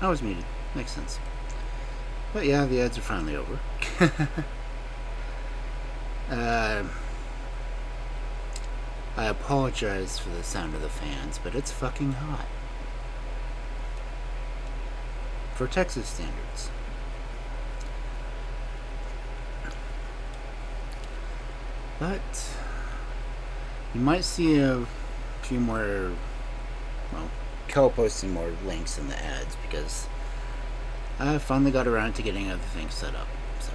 I was muted. Makes sense. But yeah, the ads are finally over. I apologize for the sound of the fans, but it's fucking hot. For Texas standards. But you might see a few more, well, co-posting more links in the ads because I finally got around to getting other things set up. So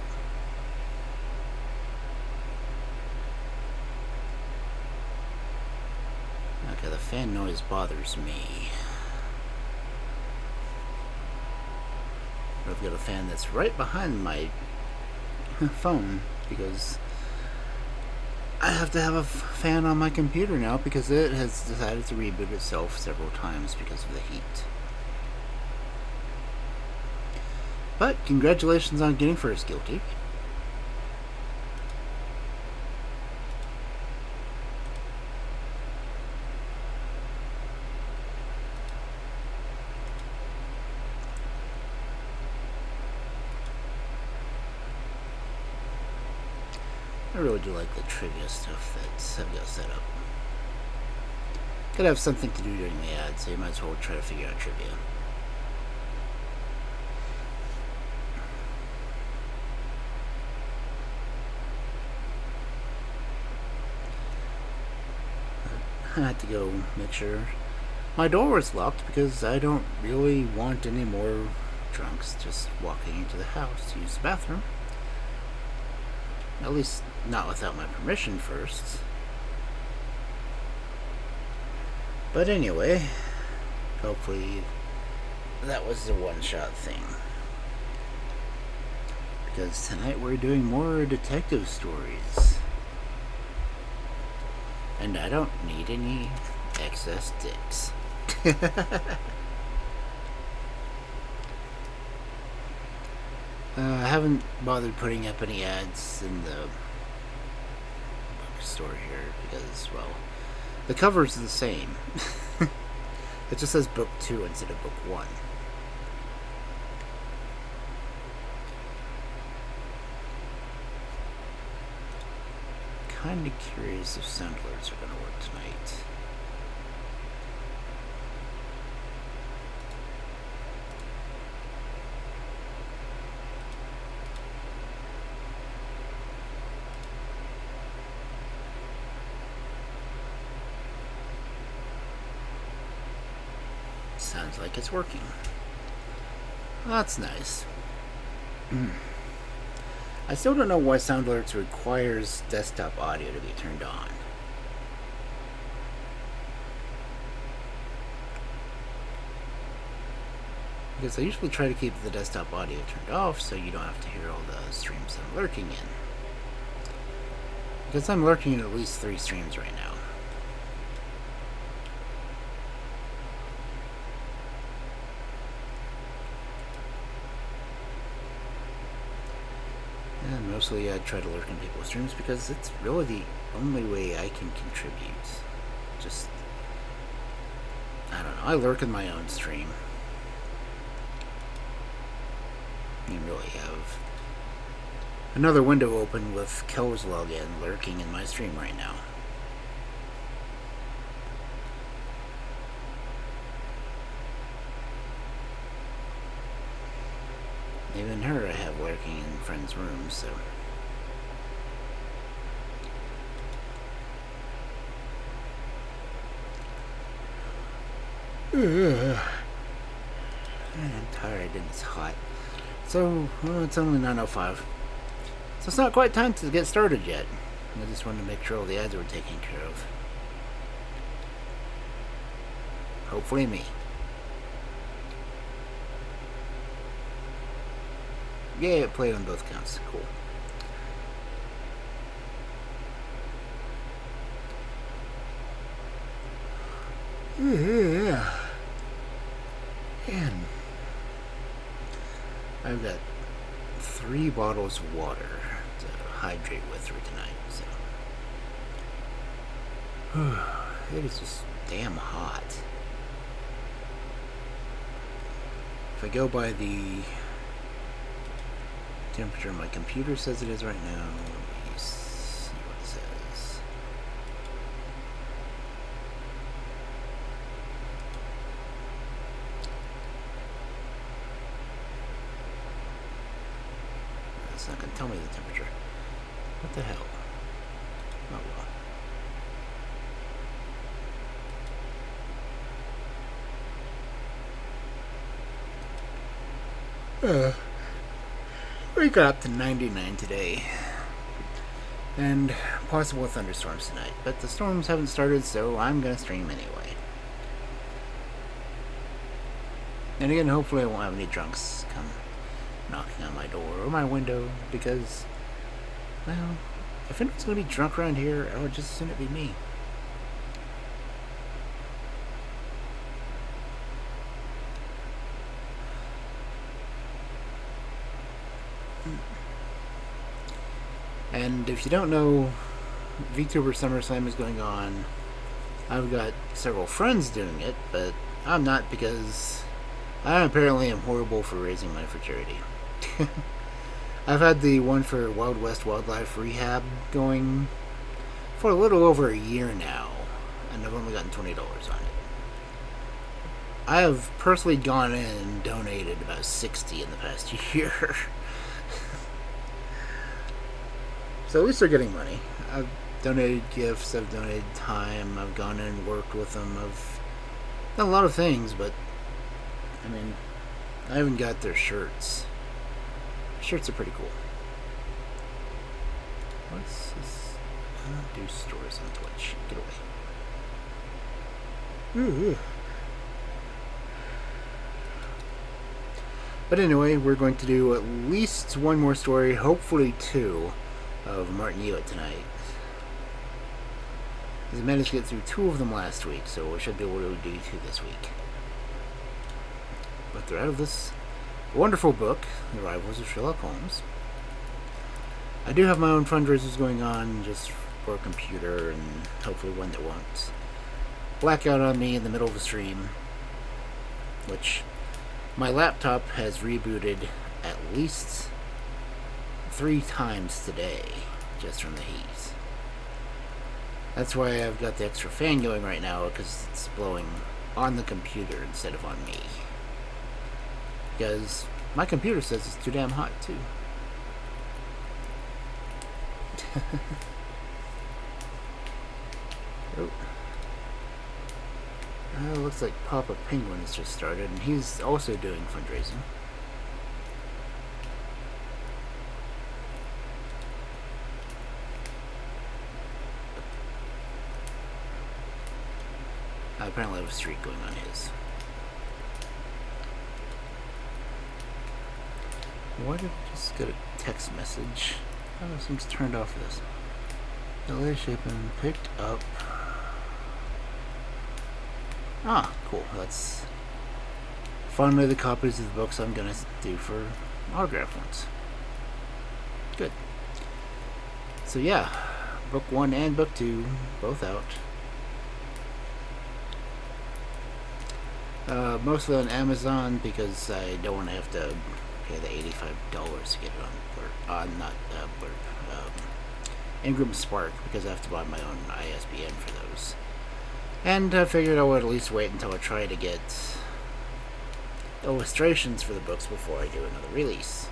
okay, the fan noise bothers me. I've got a fan that's right behind my phone because I have to have a fan on my computer now because it has decided to reboot itself several times because of the heat. But congratulations on getting first guilty. I really do like the trivia stuff that I've got set up. Gotta have something to do during the ad, so you might as well try to figure out trivia. I had to go make sure my door was locked because I don't really want any more drunks just walking into the house to use the bathroom. At least not without my permission first. But anyway, hopefully that was a one-shot thing. Because tonight we're doing more detective stories. And I don't need any excess dicks. I haven't bothered putting up any ads in the bookstore here because, well, the cover's the same. It just says book 2 instead of book 1. Kinda curious if sound alerts are gonna work tonight. Sounds like it's working. That's nice. I still don't know why Sound Alerts requires desktop audio to be turned on. Because I usually try to keep the desktop audio turned off so you don't have to hear all the streams I'm lurking in. Because I'm lurking in at least 3 streams right now. And mostly I try to lurk in people's streams because it's really the only way I can contribute. Just, I don't know, I lurk in my own stream. You really have another window open with Kel's login lurking in my stream right now. Even her I have lurking in friends' rooms, so. I'm tired and it's hot. So, well, it's only 9:05. So it's not quite time to get started yet. I just wanted to make sure all the ads were taken care of. Hopefully me. Yeah, it played on both counts. Cool. Yeah. And I've got 3 bottles of water to hydrate with for tonight, so. It is just damn hot. if I go by the temperature my computer says it is right now, let me see what it says. It's not going to tell me the temperature. What the hell? Oh well. We got up to 99 today. And possible thunderstorms tonight. But the storms haven't started, so I'm going to stream anyway. And again, hopefully I won't have any drunks come knocking on my door or my window, because, well, if anyone's going to be drunk around here, I would just as soon it be me. And if you don't know, VTuber SummerSlam is going on. I've got several friends doing it, but I'm not, because I apparently am horrible for raising money for charity. I've had the one for Wild West Wildlife Rehab going for a little over a year now, and I've only gotten $20 on it. I have personally gone in and donated about $60 in the past year. So at least they're getting money. I've donated gifts, I've donated time, I've gone in and worked with them, I've done a lot of things, but I mean, I haven't got their shirts. Shirts are pretty cool. What's this? I don't do stores on Twitch. Get away. Ooh. But anyway, we're going to do at least one more story, hopefully two, of Martin Hewitt tonight. I managed to get through 2 of them last week, so we should be able to do 2 this week. But they're out of this wonderful book, The Rivals of Sherlock Holmes. I do have my own fundraisers going on, just for a computer, and hopefully one that won't black out on me in the middle of the stream. Which, my laptop has rebooted at least 3 times today, just from the heat. That's why I've got the extra fan going right now, because it's blowing on the computer instead of on me. Because my computer says it's too damn hot, too. Oh. Looks like Papa Penguin has just started, and he's also doing fundraising. I apparently have a streak going on his. Why did I just get a text message? Oh, it seems turned off this. Delay shipping picked up. Ah, cool. That's finally the copies of the books I'm gonna do for autograph ones. Good. So yeah, book 1 and book 2 both out. Mostly on Amazon, because I don't want to have to pay the $85 to get it on Ingram Spark, because I have to buy my own ISBN for those. And I figured I would at least wait until I try to get illustrations for the books before I do another release.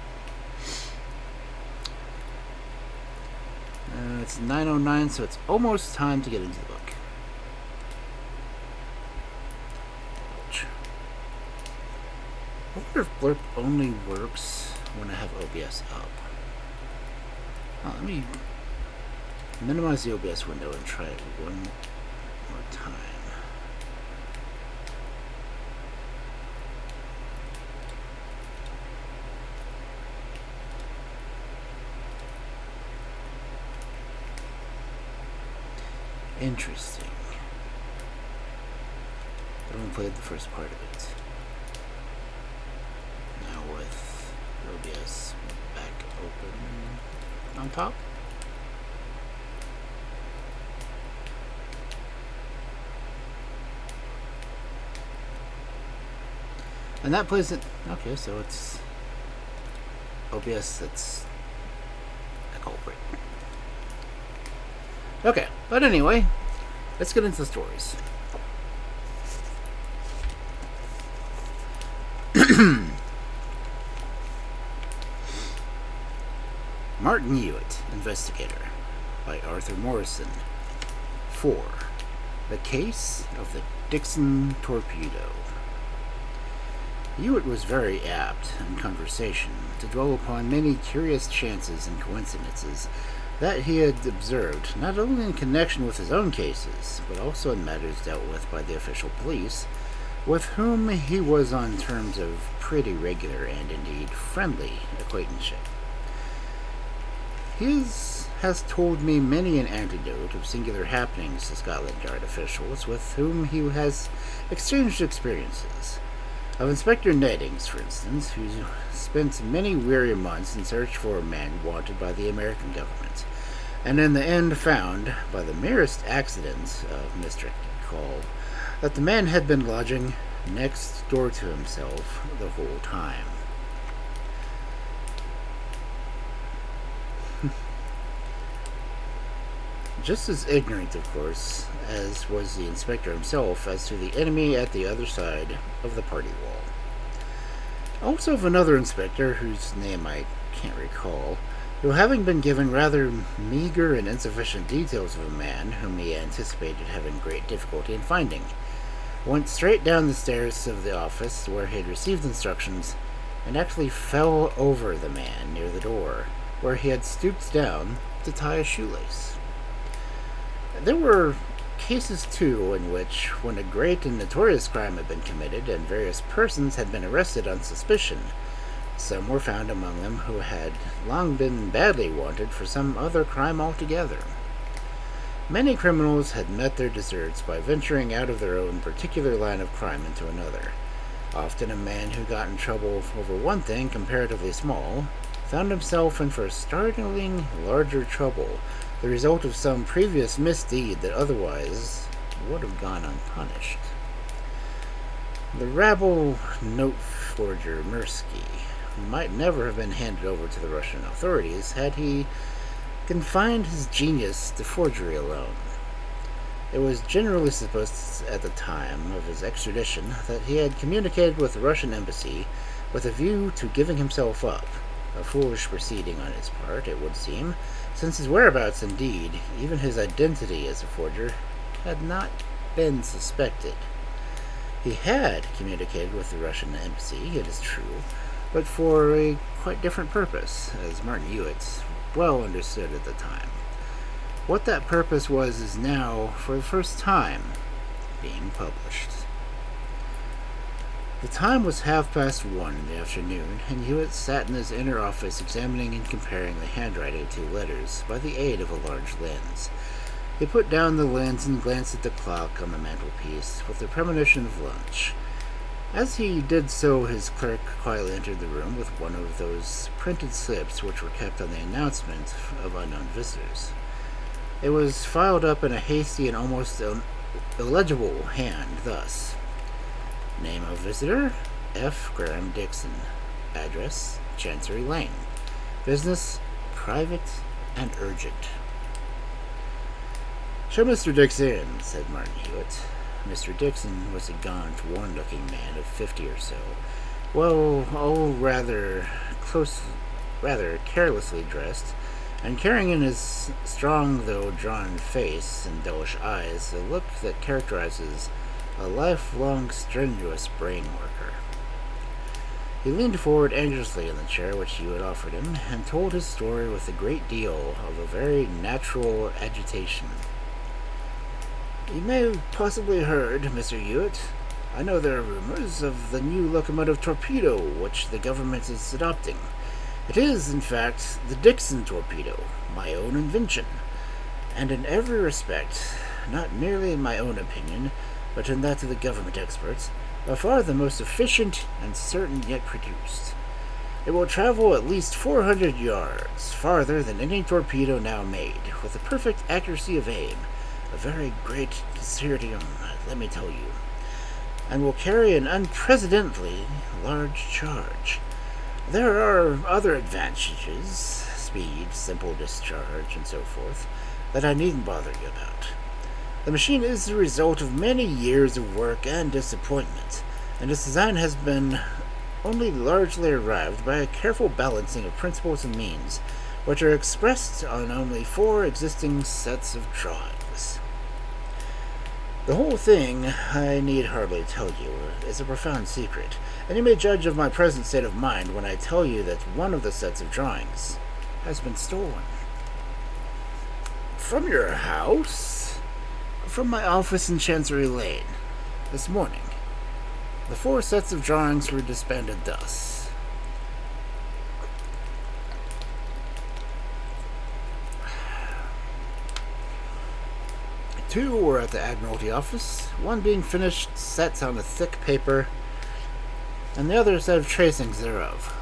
It's 9:09, so it's almost time to get into the book. I wonder if Blurb only works when I have OBS up. Oh, let me minimize the OBS window and try it one more time. Interesting. I only played the first part of it. Now with OBS back open on top. And that plays it. Okay, so it's OBS that's a culprit. Okay, but anyway, let's get into the stories. Martin Hewitt, Investigator, by Arthur Morrison. 4. The Case of the Dixon Torpedo. Hewitt was very apt, in conversation, to dwell upon many curious chances and coincidences that he had observed, not only in connection with his own cases, but also in matters dealt with by the official police, with whom he was on terms of pretty regular and indeed friendly acquaintanceship. He has told me many an anecdote of singular happenings to Scotland Yard officials with whom he has exchanged experiences. Of Inspector Nettings, for instance, who spent many weary months in search for a man wanted by the American government, and in the end found, by the merest accident of misdirected call, that the man had been lodging next door to himself the whole time. Just as ignorant, of course, as was the inspector himself as to the enemy at the other side of the party wall. Also of another inspector, whose name I can't recall, who, having been given rather meager and insufficient details of a man whom he anticipated having great difficulty in finding, went straight down the stairs of the office where he had received instructions, and actually fell over the man near the door, where he had stooped down to tie a shoelace. There were cases, too, in which, when a great and notorious crime had been committed and various persons had been arrested on suspicion, some were found among them who had long been badly wanted for some other crime altogether. Many criminals had met their deserts by venturing out of their own particular line of crime into another. Often a man who got in trouble over one thing comparatively small found himself in for startlingly larger trouble, the result of some previous misdeed that otherwise would have gone unpunished. The rabble note forger Mirsky might never have been handed over to the Russian authorities had he confined his genius to forgery alone. It was generally supposed at the time of his extradition that he had communicated with the Russian embassy with a view to giving himself up, a foolish proceeding on his part, it would seem, since his whereabouts, indeed, even his identity as a forger, had not been suspected. He had communicated with the Russian embassy, it is true, but for a quite different purpose, as Martin Hewitt well understood at the time. What that purpose was is now, for the first time, being published. The time was 1:30 in the afternoon, and Hewitt sat in his inner office examining and comparing the handwriting of 2 letters by the aid of a large lens. He put down the lens and glanced at the clock on the mantelpiece with the premonition of lunch. As he did so, his clerk quietly entered the room with one of those printed slips which were kept on the announcement of unknown visitors. It was filed up in a hasty and almost illegible hand, thus: Name of visitor, F. Graham Dixon. Address, Chancery Lane. Business, private and urgent. "Show Mr. Dixon," said Martin Hewitt. Mr. Dixon was a gaunt, worn-looking man of 50 or so, well, all rather carelessly dressed, and carrying in his strong though drawn face and dullish eyes a look that characterizes a lifelong strenuous brain worker. He leaned forward anxiously in the chair which Hewitt offered him, and told his story with a great deal of a very natural agitation. "You may have possibly heard, Mr. Hewitt. I know there are rumors of the new locomotive Torpedo which the government is adopting. It is, in fact, the Dixon Torpedo, my own invention, and in every respect, not merely in my own opinion, but in that of the government experts, by far the most efficient and certain yet produced. It will travel at least 400 yards, farther than any torpedo now made, with a perfect accuracy of aim, a very great desideratum, let me tell you. and will carry an unprecedentedly large charge. There are other advantages, speed, simple discharge, and so forth, that I needn't bother you about. The machine is the result of many years of work and disappointment, and its design has been only largely arrived by a careful balancing of principles and means, which are expressed on only 4 existing sets of drawings. The whole thing, I need hardly tell you, is a profound secret, and you may judge of my present state of mind when I tell you that one of the sets of drawings has been stolen. From your house? From my office in Chancery Lane, this morning. The 4 sets of drawings were disbanded thus. Two were at the Admiralty office, one being finished sets on a thick paper, and the other a set of tracings thereof.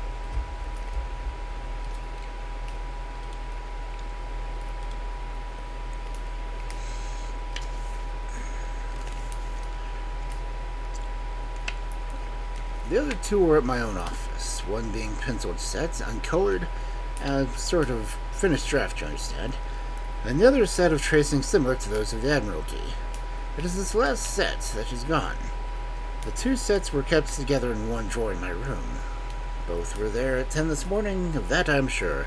The other 2 were at my own office, one being penciled sets, uncolored, a sort of finished draft, you understand, and the other a set of tracings similar to those of the Admiralty. It is this last set that is gone. The 2 sets were kept together in one drawer in my room. Both were there at 10 this morning, of that I am sure,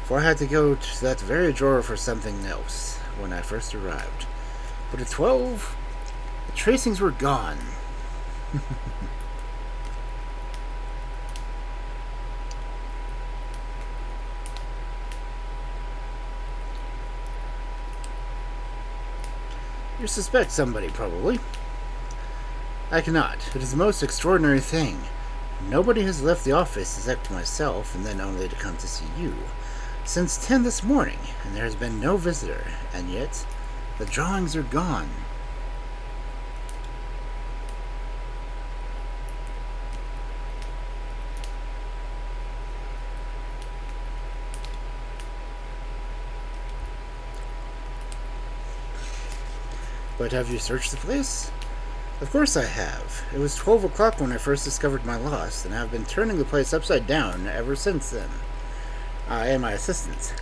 for I had to go to that very drawer for something else when I first arrived. But at 12, the tracings were gone. You suspect somebody, probably. I cannot. It is the most extraordinary thing. Nobody has left the office except myself, and then only to come to see you, since 10 this morning, and there has been no visitor, and yet the drawings are gone. But have you searched the place? Of course I have. It was 12 o'clock when I first discovered my loss, and I have been turning the place upside down ever since then. I and my assistant.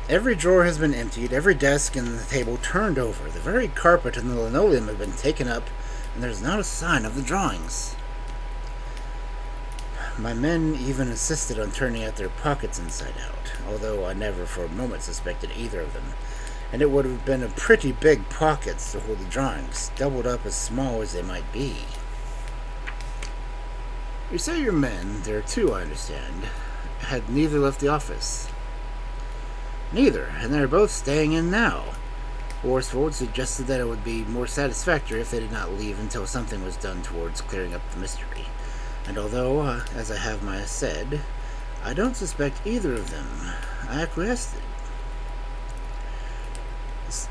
Every drawer has been emptied, every desk and the table turned over, the very carpet and the linoleum have been taken up, and there's not a sign of the drawings. My men even insisted on turning out their pockets inside out, although I never for a moment suspected either of them. And it would have been a pretty big pockets to hold the drawings, doubled up as small as they might be. You say your men, there are 2 I understand, had neither left the office. Neither, and they're both staying in now. Worsfold suggested that it would be more satisfactory if they did not leave until something was done towards clearing up the mystery. And although, as I have said, I don't suspect either of them, I acquiesced.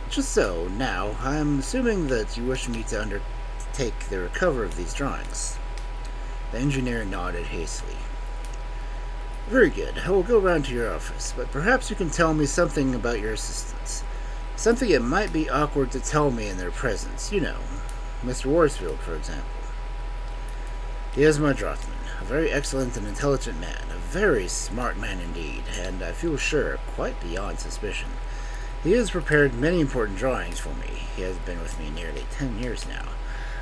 Just so, now, I am assuming that you wish me to undertake the recovery of these drawings. The engineer nodded hastily. Very good. I will go round to your office, but perhaps you can tell me something about your assistants. Something it might be awkward to tell me in their presence. You know, Mr. Worsfield, for example. He is my draughtsman, a very excellent and intelligent man, a very smart man indeed, and I feel sure quite beyond suspicion. He has prepared many important drawings for me. He has been with me nearly 10 years now,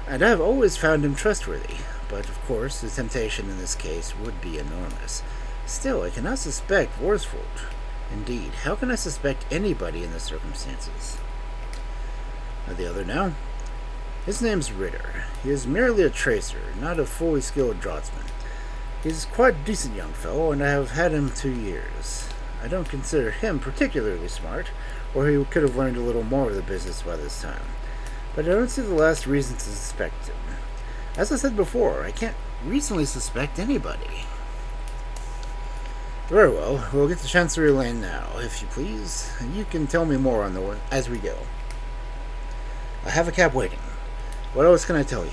and I have always found him trustworthy, but of course the temptation in this case would be enormous. Still, I cannot suspect Worsfold. Indeed, how can I suspect anybody in the circumstances? The other now? His name's Ritter. He is merely a tracer, not a fully skilled draughtsman. He's quite a decent young fellow, and I have had him 2 years. I don't consider him particularly smart, or he could have learned a little more of the business by this time. But I don't see the last reason to suspect him. As I said before, I can't reasonably suspect anybody. Very well, we'll get to Chancery Lane now, if you please, and you can tell me more on the way as we go. I have a cab waiting. What else can I tell you?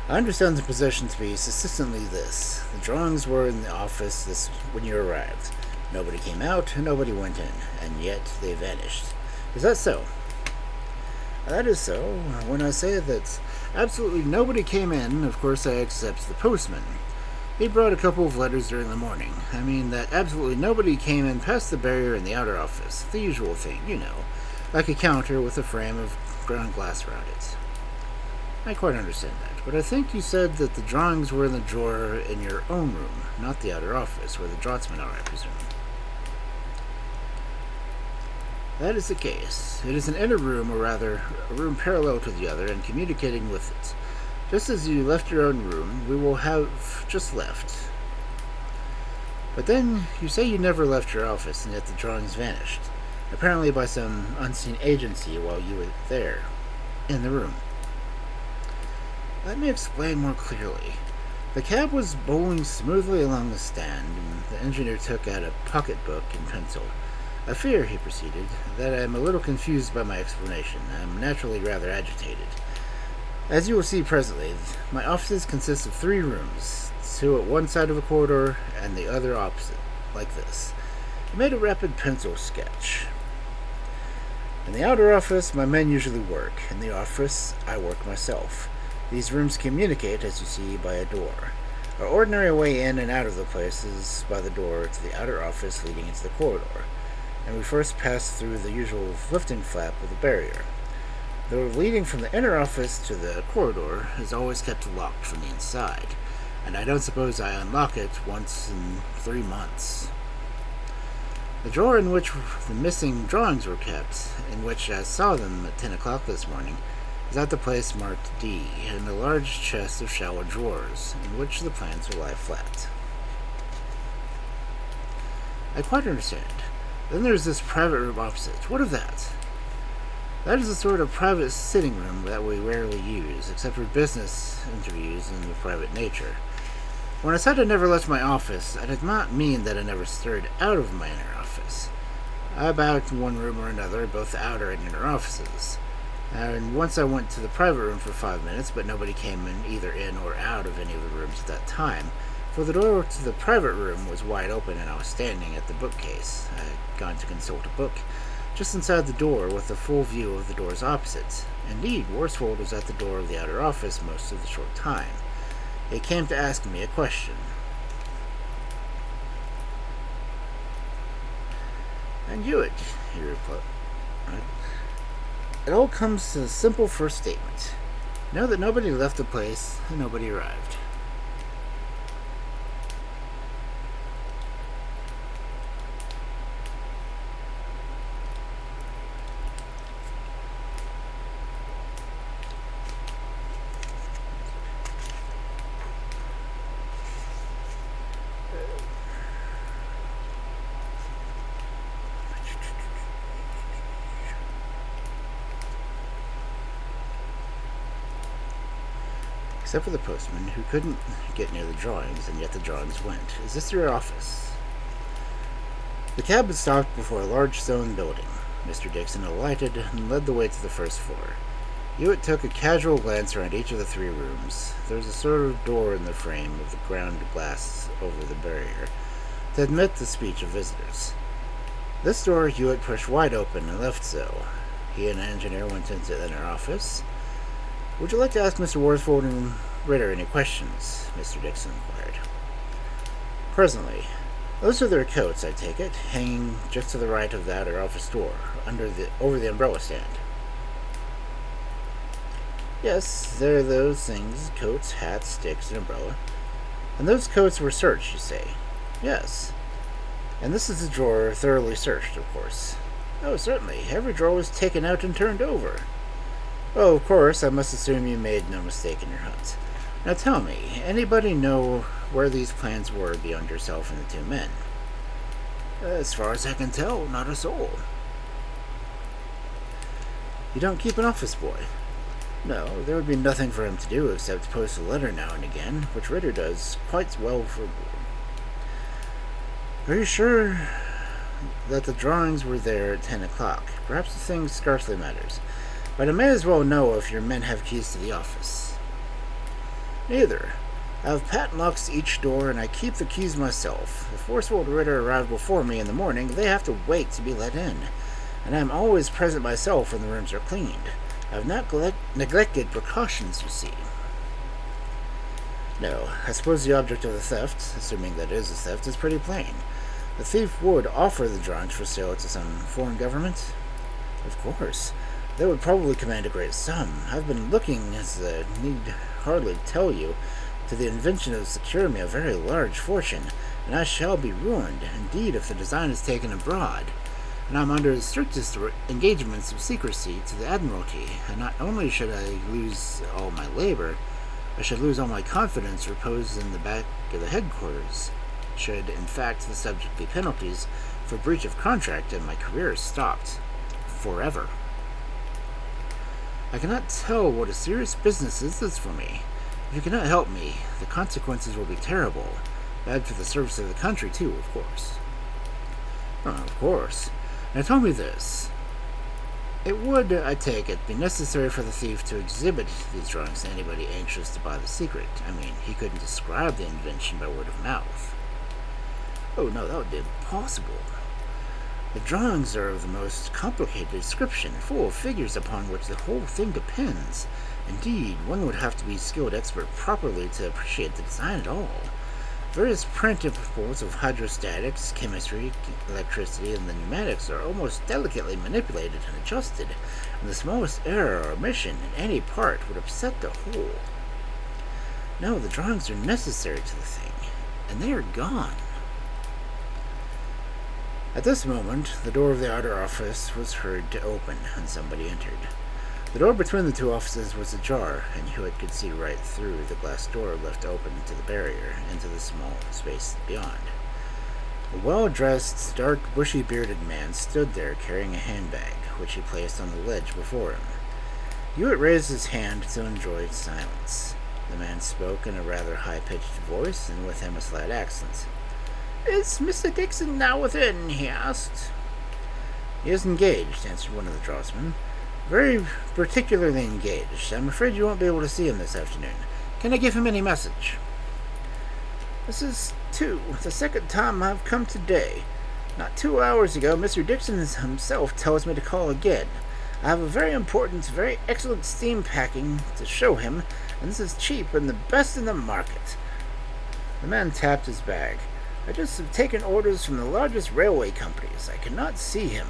I understand the position to be succinctly this. The drawings were in the office when you arrived. Nobody came out, and nobody went in, and yet they vanished. Is that so? That is so. When I say that Absolutely nobody came in. Of course, I accept the postman. He brought a couple of letters during the morning. I mean that absolutely nobody came in past the barrier in the outer office. The usual thing, you know. Like a counter with a frame of ground glass around it. I quite understand that, but I think you said that the drawings were in the drawer in your own room, not the outer office, where the draftsmen are, I presume. That is the case. It is an inner room, or rather, a room parallel to the other and communicating with it. Just as you left your own room, we will have just left. But then, you say you never left your office, and yet the drawings vanished. Apparently by some unseen agency while you were there, in the room. Let me explain more clearly. The cab was bowling smoothly along the stand, and the engineer took out a pocketbook and pencil. I fear, he proceeded, that I am a little confused by my explanation. I am naturally rather agitated. As you will see presently, my offices consist of 3 rooms, 2 at one side of a corridor and the other opposite, like this. I made a rapid pencil sketch. In the outer office, my men usually work. In the office, I work myself. These rooms communicate, as you see, by a door. Our ordinary way in and out of the place is by the door to the outer office leading into the corridor, and we first pass through the usual lifting flap of the barrier. The door leading from the inner office to the corridor is always kept locked from the inside, and I don't suppose I unlock it once in 3 months. The drawer in which the missing drawings were kept, in which I saw them at 10 o'clock this morning, is at the place marked D, in a large chest of shallow drawers, in which the plans will lie flat. I quite understand. Then there's this private room opposite. What of that? That is a sort of private sitting room that we rarely use, except for business interviews and of private nature. When I said I never left my office, I did not mean that I never stirred out of my inner office. I about one room or another, both the outer and inner offices. And once I went to the private room for 5 minutes, but nobody came in either in or out of any of the rooms at that time, for the door to the private room was wide open and I was standing at the bookcase. I had gone to consult a book, just inside the door with a full view of the doors opposite. Indeed, Worsfold was at the door of the outer office most of the short time. He came to ask me a question. And Hewitt, he replied. It all comes to a simple first statement. Know that nobody left the place and nobody arrived. Except for the postman, who couldn't get near the drawings, and yet the drawings went. Is this your office? The cab had stopped before a large stone building. Mr. Dixon alighted and led the way to the first floor. Hewitt took a casual glance around each of the 3 rooms. There was a sort of door in the frame of the ground glass over the barrier to admit the speech of visitors. This door Hewitt pushed wide open and left so. He and the engineer went into the inner office. Would you like to ask Mr. Worsfold and Ritter any questions? Mr. Dixon inquired. Presently. Those are their coats, I take it, hanging just to the right of the outer office door, over the umbrella stand. Yes, there are those things, coats, hats, sticks, and umbrella. And those coats were searched, you say? Yes. And this is the drawer thoroughly searched, of course. Oh, certainly. Every drawer was taken out and turned over. Oh, of course, I must assume you made no mistake in your hunt. Now tell me, anybody know where these plans were beyond yourself and the 2 men? As far as I can tell, not a soul. You don't keep an office boy? No, there would be nothing for him to do except post a letter now and again, which Ritter does quite well for board. Are you sure that the drawings were there at 10 o'clock? Perhaps the thing scarcely matters. But I may as well know if your men have keys to the office. Neither. I have patent locks to each door, and I keep the keys myself. If Worsfold and Ritter arrive before me in the morning, they have to wait to be let in, and I am always present myself when the rooms are cleaned. I have not neglected precautions, you see. No, I suppose the object of the theft, assuming that it is a theft, is pretty plain. The thief would offer the drawings for sale to some foreign government? Of course. They would probably command a great sum. I've been looking, as I need hardly tell you, to the invention of securing me a very large fortune, and I shall be ruined, indeed, if the design is taken abroad. And I'm under the strictest engagements of secrecy to the Admiralty, and not only should I lose all my labor, I should lose all my confidence reposed in the back of the headquarters. Should, in fact, the subject be penalties for breach of contract, and my career is stopped forever. I cannot tell what a serious business is this for me. If you cannot help me, the consequences will be terrible. Bad for the service of the country, too, of course. Oh, of course. Now tell me this. It would, I take it, be necessary for the thief to exhibit these drawings to anybody anxious to buy the secret. I mean, he couldn't describe the invention by word of mouth. Oh, no, that would be impossible. The drawings are of the most complicated description, full of figures upon which the whole thing depends. Indeed, one would have to be a skilled expert properly to appreciate the design at all. Various principles of hydrostatics, chemistry, electricity, and the pneumatics are almost delicately manipulated and adjusted, and the smallest error or omission in any part would upset the whole. No, the drawings are necessary to the thing, and they are gone. At this moment, the door of the outer office was heard to open, and somebody entered. The door between the two offices was ajar, and Hewitt could see right through the glass door left open to the barrier, into the small space beyond. A well-dressed, dark, bushy-bearded man stood there carrying a handbag, which he placed on the ledge before him. Hewitt raised his hand to enjoy silence. The man spoke in a rather high-pitched voice, and with him a slight accent. "Is Mr. Dixon now within?" he asked. "He is engaged," answered one of the draughtsmen. "Very particularly engaged. I'm afraid you won't be able to see him this afternoon. Can I give him any message?" "This is the second time I've come today. Not 2 hours ago, Mr. Dixon himself tells me to call again. I have a very important, very excellent steam packing to show him, and this is cheap and the best in the market." The man tapped his bag. "I just have taken orders from the largest railway companies. I cannot see him.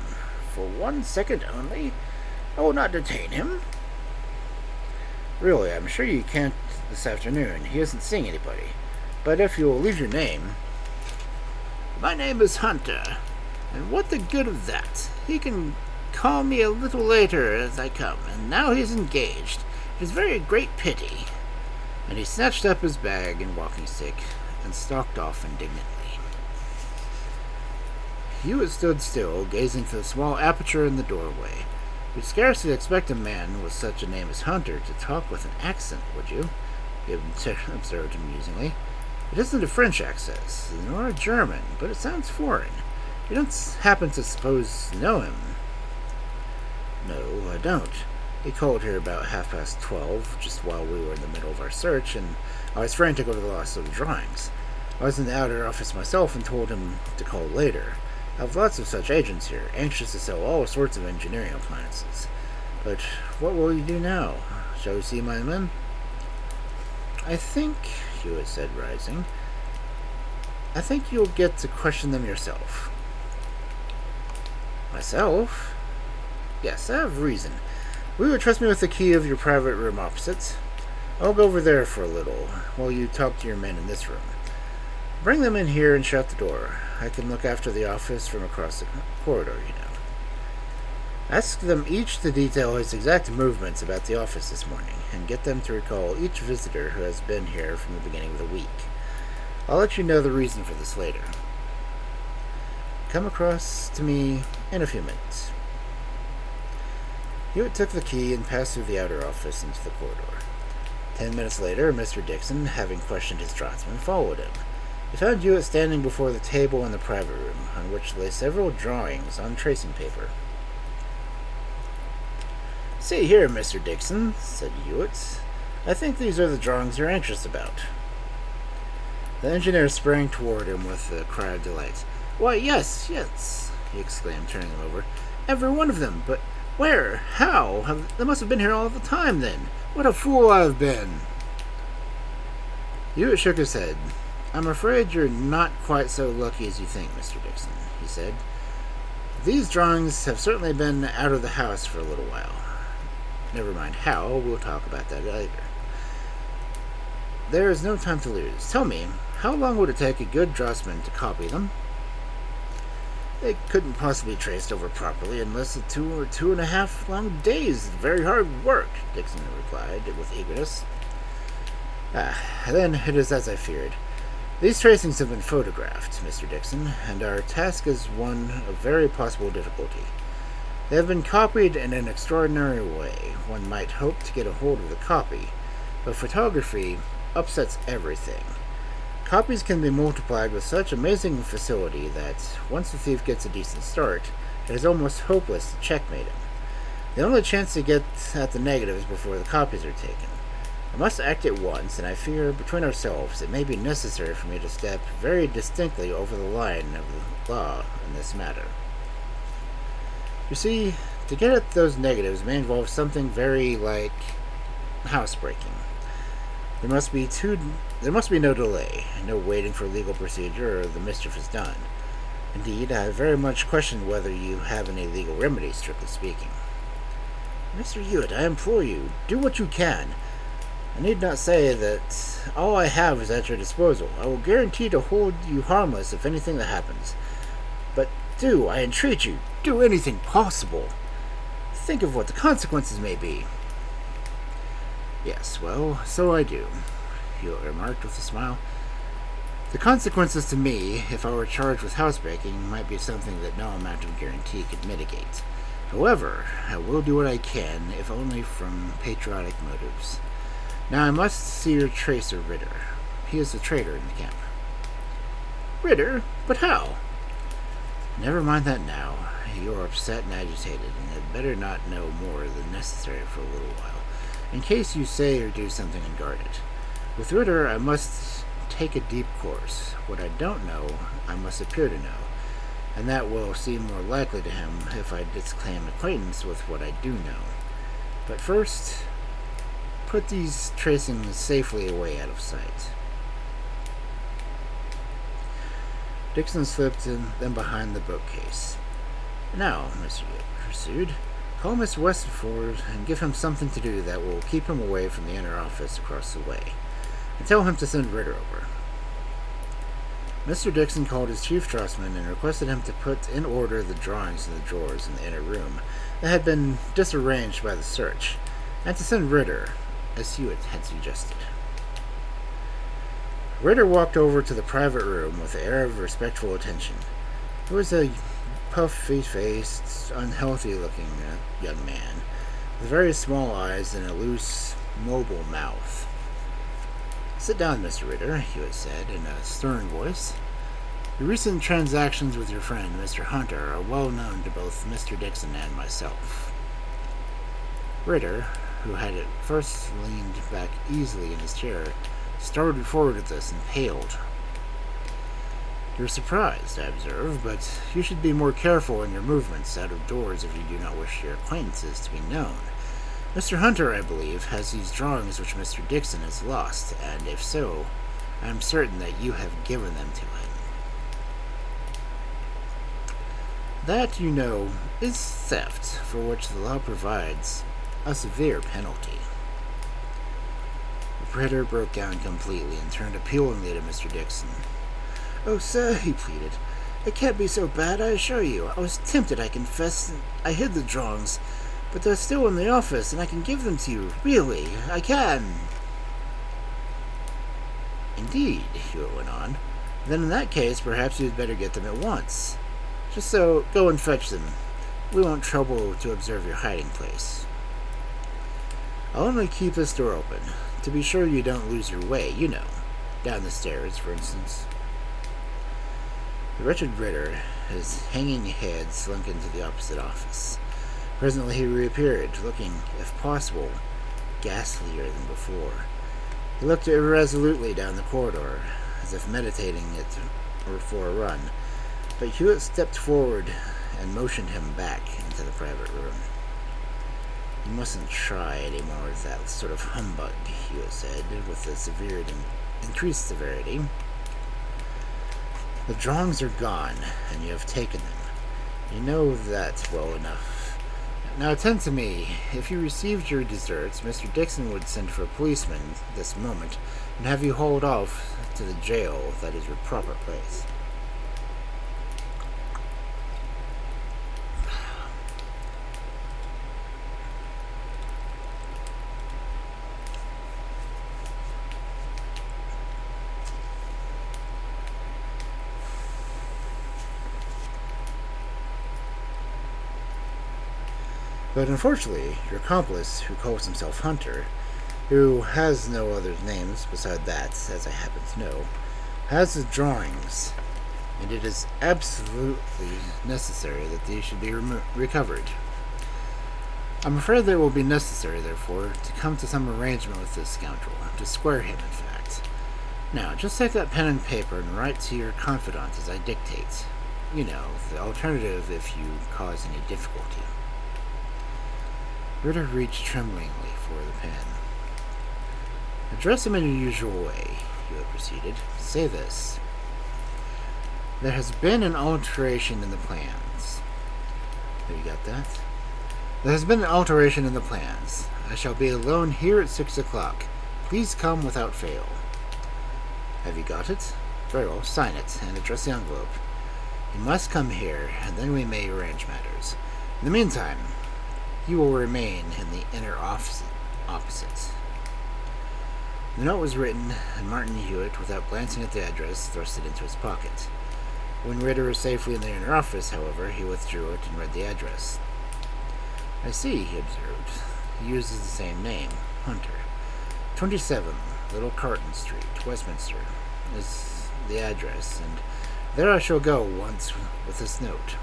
For 1 second only. I will not detain him." "Really, I'm sure you can't this afternoon. He isn't seeing anybody. But if you will leave your name." "My name is Hunter. And what the good of that? He can call me a little later as I come, and now he is engaged. It is very great pity." And he snatched up his bag and walking stick and stalked off indignantly. Hewitt stood still, gazing through the small aperture in the doorway. You'd scarcely expect a man with such a name as Hunter to talk with an accent, would you? He observed amusingly. It isn't a French accent, nor a German, but it sounds foreign. You don't happen to know him? "No, I don't. He called here about 12:30, just while we were in the middle of our search, and I was frantic over the loss of the drawings. I was in the outer office myself and told him to call later. I have lots of such agents here, anxious to sell all sorts of engineering appliances. But what will you do now? Shall we see my men?" "I think," Hewitt said, rising, "I think you'll get to question them yourself." "Myself?" "Yes, I have reason. Will you trust me with the key of your private room opposite? I'll go over there for a little, while you talk to your men in this room. Bring them in here and shut the door. I can look after the office from across the corridor, you know. Ask them each to detail his exact movements about the office this morning, and get them to recall each visitor who has been here from the beginning of the week. I'll let you know the reason for this later. Come across to me in a few minutes." Hewitt took the key and passed through the outer office into the corridor. 10 minutes later, Mr. Dixon, having questioned his draughtsman, followed him. He found Hewitt standing before the table in the private room, on which lay several drawings on tracing paper. "See here, Mr. Dixon," said Hewitt. "I think these are the drawings you're anxious about." The engineer sprang toward him with a cry of delight. "Why, yes, he exclaimed, turning them over. "Every one of them, but Where? How? They must have been here all the time, then. What a fool I've been. Hewitt shook his head. I'm afraid you're not quite so lucky as you think, Mr. Dixon, he said. These drawings have certainly been out of the house for a little while. Never mind how, we'll talk about that later. There is no time to lose. Tell me, how long would it take a good draftsman to copy them? They couldn't possibly be traced over properly in less than 2 or 2.5 long days. Very hard work, Dixon replied with eagerness. Then it is as I feared. These tracings have been photographed, Mr. Dixon, and our task is one of very possible difficulty. They have been copied in an extraordinary way. One might hope to get a hold of the copy, but photography upsets everything. Copies can be multiplied with such amazing facility that, once the thief gets a decent start, it is almost hopeless to checkmate him. The only chance to get at the negatives before the copies are taken. I must act at once, and I fear, between ourselves, it may be necessary for me to step very distinctly over the line of the law in this matter. You see, to get at those negatives may involve something very like housebreaking. There must be no delay, no waiting for legal procedure, or the mischief is done. Indeed, I very much question whether you have any legal remedy, strictly speaking. Mr. Hewitt, I implore you, do what you can. I need not say that all I have is at your disposal. I will guarantee to hold you harmless if anything that happens. But do, I entreat you, do anything possible. Think of what the consequences may be. Yes, well, so I do, Hewitt remarked with a smile. The consequences to me, if I were charged with housebreaking, might be something that no amount of guarantee could mitigate. However, I will do what I can, if only from patriotic motives. Now I must see your tracer, Ritter. He is the traitor in the camp. Ritter? But how? Never mind that now. You are upset and agitated, and had better not know more than necessary for a little while, in case you say or do something unguarded. With Ritter, I must take a deep course. What I don't know, I must appear to know, and that will seem more likely to him if I disclaim acquaintance with what I do know. But first, put these tracings safely away out of sight. Dixon slipped them behind the bookcase. Now, Mr. Hewitt pursued, call Mr. Westford and give him something to do that will keep him away from the inner office across the way, and tell him to send Ritter over. Mr. Dixon called his chief draftsman and requested him to put in order the drawings in the drawers in the inner room that had been disarranged by the search, and to send Ritter, as Hewitt had suggested. Ritter walked over to the private room with an air of respectful attention. He was a puffy-faced, unhealthy-looking young man, with very small eyes and a loose, mobile mouth. Sit down, Mr. Ritter, Hewitt said in a stern voice. Your recent transactions with your friend, Mr. Hunter, are well known to both Mr. Dixon and myself. Ritter, who had at first leaned back easily in his chair, started forward at this and paled. You're surprised, I observe, but you should be more careful in your movements out of doors if you do not wish your acquaintances to be known. Mr. Hunter, I believe, has these drawings which Mr. Dixon has lost, and if so, I am certain that you have given them to him. That, you know, is theft, for which the law provides a severe penalty. Ritter broke down completely and turned appealingly to Mr. Dixon. Oh, sir, he pleaded, it can't be so bad, I assure you. I was tempted, I confess. I hid the drawings, but they're still in the office, and I can give them to you. Really, I can. Indeed, Hewitt went on. Then in that case, perhaps you'd better get them at once. Just so, go and fetch them. We won't trouble to observe your hiding place. I'll only keep this door open, to be sure you don't lose your way, you know. Down the stairs, for instance. The wretched Ritter, his hanging head, slunk into the opposite office. Presently he reappeared, looking, if possible, ghastlier than before. He looked irresolutely down the corridor, as if meditating it or for a run, but Hewitt stepped forward and motioned him back into the private room. You mustn't try any more of that sort of humbug, Hewitt said, with a increased severity. The drawings are gone, and you have taken them. You know that well enough. Now attend to me. If you received your deserts, Mr. Dixon would send for a policeman this moment and have you hauled off to the jail that is your proper place. But unfortunately, your accomplice, who calls himself Hunter, who has no other names beside that, as I happen to know, has the drawings, and it is absolutely necessary that these should be recovered. I'm afraid that it will be necessary, therefore, to come to some arrangement with this scoundrel, to square him, in fact. Now, just take that pen and paper and write to your confidant as I dictate. You know, the alternative if you cause any difficulty. Ritter reached tremblingly for the pen. Address him in your usual way, Hewitt proceeded. Say this. There has been an alteration in the plans. Have you got that? There has been an alteration in the plans. I shall be alone here at 6 o'clock. Please come without fail. Have you got it? Very well, sign it, and address the envelope. You must come here, and then we may arrange matters. In the meantime, you will remain in the inner office opposite. The note was written, and Martin Hewitt, without glancing at the address, thrust it into his pocket. When Ritter was safely in the inner office, however, he withdrew it and read the address. I see, he observed. He uses the same name, Hunter. 27, Little Carton Street, Westminster, is the address, and there I shall go once with this note.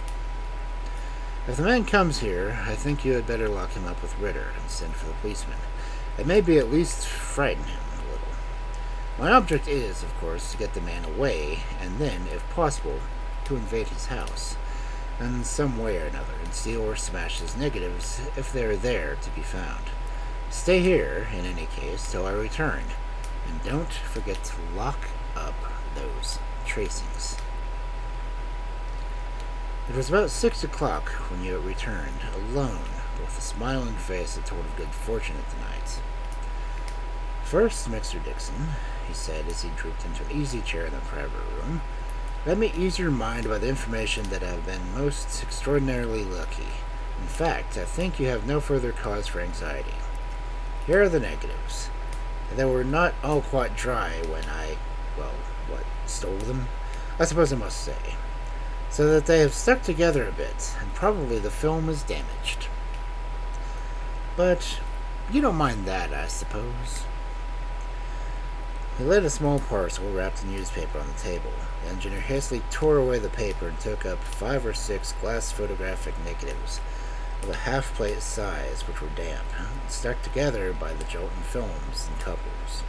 If the man comes here, I think you had better lock him up with Ritter and send for the policeman. It may be at least frighten him a little. My object is, of course, to get the man away, and then, if possible, to invade his house, in some way or another, and steal or smash his negatives if they are there to be found. Stay here, in any case, till I return, and don't forget to lock up those tracings. It was about 6 o'clock when Hewitt returned, alone, but with a smiling face that told of good fortune at the night. First, Mr. Dixon, he said as he drooped into an easy chair in the private room, let me ease your mind by the information that I have been most extraordinarily lucky. In fact, I think you have no further cause for anxiety. Here are the negatives. They were not all quite dry when I, stole them, I suppose I must say. So that they have stuck together a bit, and probably the film is damaged. But you don't mind that, I suppose. He laid a small parcel wrapped in newspaper on the table. The engineer hastily tore away the paper and took up 5 or 6 glass photographic negatives of a half-plate size, which were damp, stuck together by the gelatin films in couples.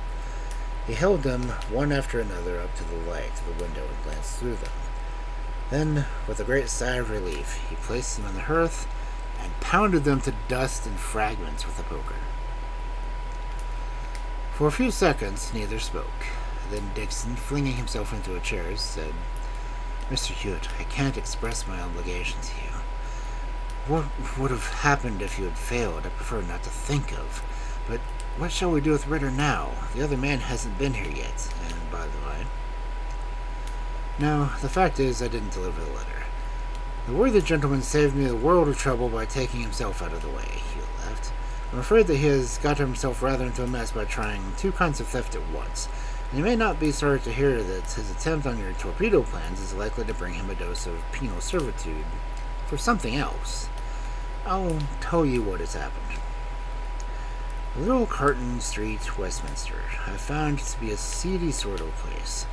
He held them, one after another, up to the light of the window and glanced through them. Then, with a great sigh of relief, he placed them on the hearth and pounded them to dust and fragments with a poker. For a few seconds, neither spoke. Then Dixon, flinging himself into a chair, said, Mr. Hewitt, I can't express my obligation to you. What would have happened if you had failed, I prefer not to think of. But what shall we do with Ritter now? The other man hasn't been here yet, and by the way... No, the fact is I didn't deliver the letter. The worthy gentleman saved me a world of trouble by taking himself out of the way, Hewitt laughed. I'm afraid that he has got himself rather into a mess by trying 2 kinds of theft at once, and you may not be sorry to hear that his attempt on your torpedo plans is likely to bring him a dose of penal servitude for something else. I'll tell you what has happened. Little Carton Street, Westminster, I found to be a seedy sort of place.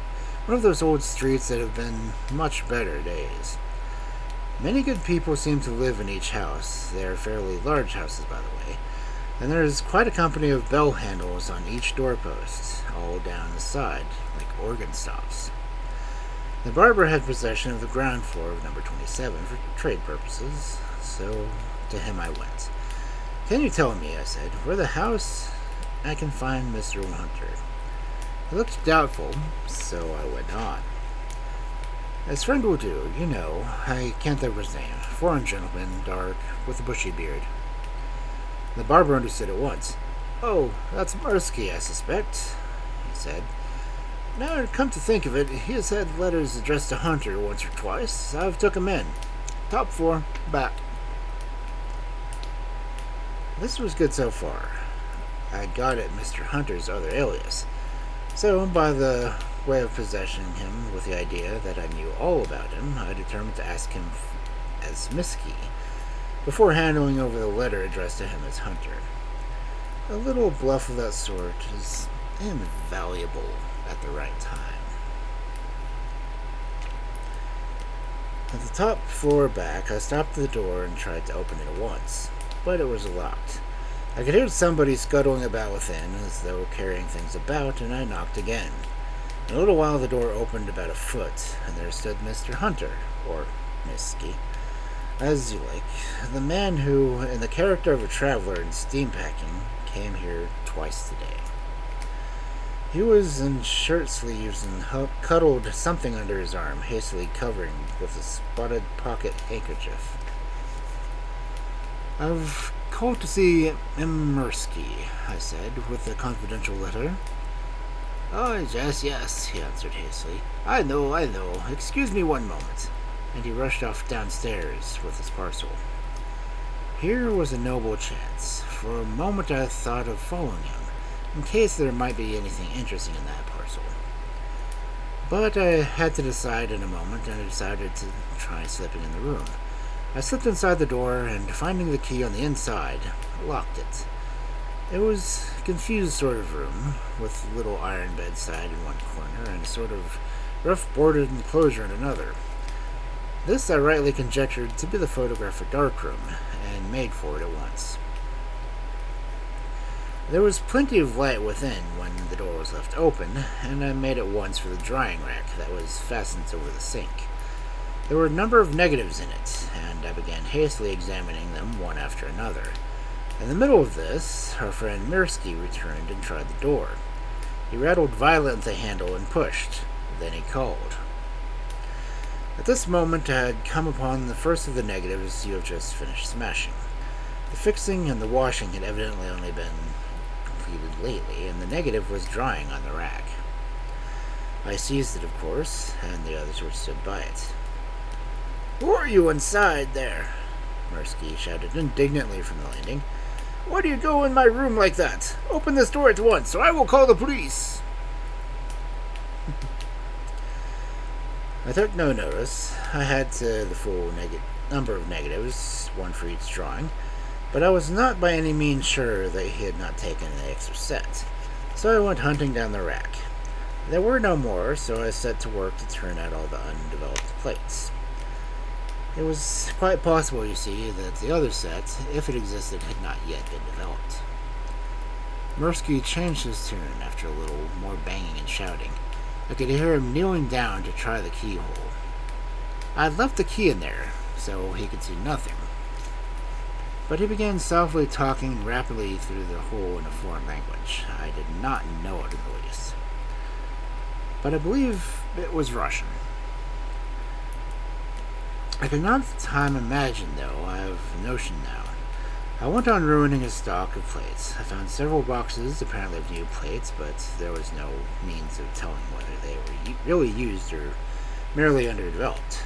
One of those old streets that have been much better days. Many good people seem to live in each house. They are fairly large houses, by the way. And there is quite a company of bell handles on each doorpost, all down the side, like organ stops. The barber had possession of the ground floor of number 27 for trade purposes, so to him I went. Can you tell me, I said, where the house I can find Mr. Hunter? He looked doubtful, so I went on. As friend will do, you know, I can't think of his name. Foreign gentleman, dark, with a bushy beard. The barber understood at once. Oh, that's Mursky, I suspect, he said. Now, come to think of it, he has had letters addressed to Hunter once or twice. I've took him in. Top 4, back. This was good so far. I'd got at Mr. Hunter's other alias. So, by the way of possessing him with the idea that I knew all about him, I determined to ask him as Miskey, before handing over the letter addressed to him as Hunter. A little bluff of that sort is invaluable at the right time. At the top floor back, I stopped at the door and tried to open it at once, but it was locked. I could hear somebody scuttling about within, as though carrying things about, and I knocked again. In a little while the door opened about a foot, and there stood Mr. Hunter, or Miskey, as you like, the man who, in the character of a traveler in steam packing, came here twice today. He was in shirt sleeves and cuddled something under his arm, hastily covering with a spotted pocket handkerchief. I've called to see M. Mursky, I said, with a confidential letter. Oh, yes, he answered hastily. I know. Excuse me one moment. And he rushed off downstairs with his parcel. Here was a noble chance. For a moment I thought of following him, in case there might be anything interesting in that parcel. But I had to decide in a moment, and I decided to try slipping in the room. I slipped inside the door, and finding the key on the inside, locked it. It was a confused sort of room, with a little iron bedside in one corner, and a sort of rough-boarded enclosure in another. This I rightly conjectured to be the photographic darkroom, and made for it at once. There was plenty of light within when the door was left open, and I made at once for the drying rack that was fastened over the sink. There were a number of negatives in it, and I began hastily examining them one after another. In the middle of this, our friend Mirsky returned and tried the door. He rattled violently at the handle and pushed. Then he called. At this moment I had come upon the first of the negatives you have just finished smashing. The fixing and the washing had evidently only been completed lately, and the negative was drying on the rack. I seized it, of course, and the others were stood by it. "Who are you inside there?" Mursky shouted indignantly from the landing. "Why do you go in my room like that? Open this door at once, or I will call the police!" I took no notice. I had the full number of negatives, one for each drawing, but I was not by any means sure that he had not taken the extra set, so I went hunting down the rack. There were no more, so I set to work to turn out all the undeveloped plates. It was quite possible, you see, that the other set, if it existed, had not yet been developed. Mursky changed his tune after a little more banging and shouting. I could hear him kneeling down to try the keyhole. I had left the key in there, so he could see nothing. But he began softly talking rapidly through the hole in a foreign language. I did not know it in the least. But I believe it was Russian. I could not at the time imagine, though. I have a notion now. I went on ruining his stock of plates. I found several boxes, apparently of new plates, but there was no means of telling whether they were really used or merely underdeveloped.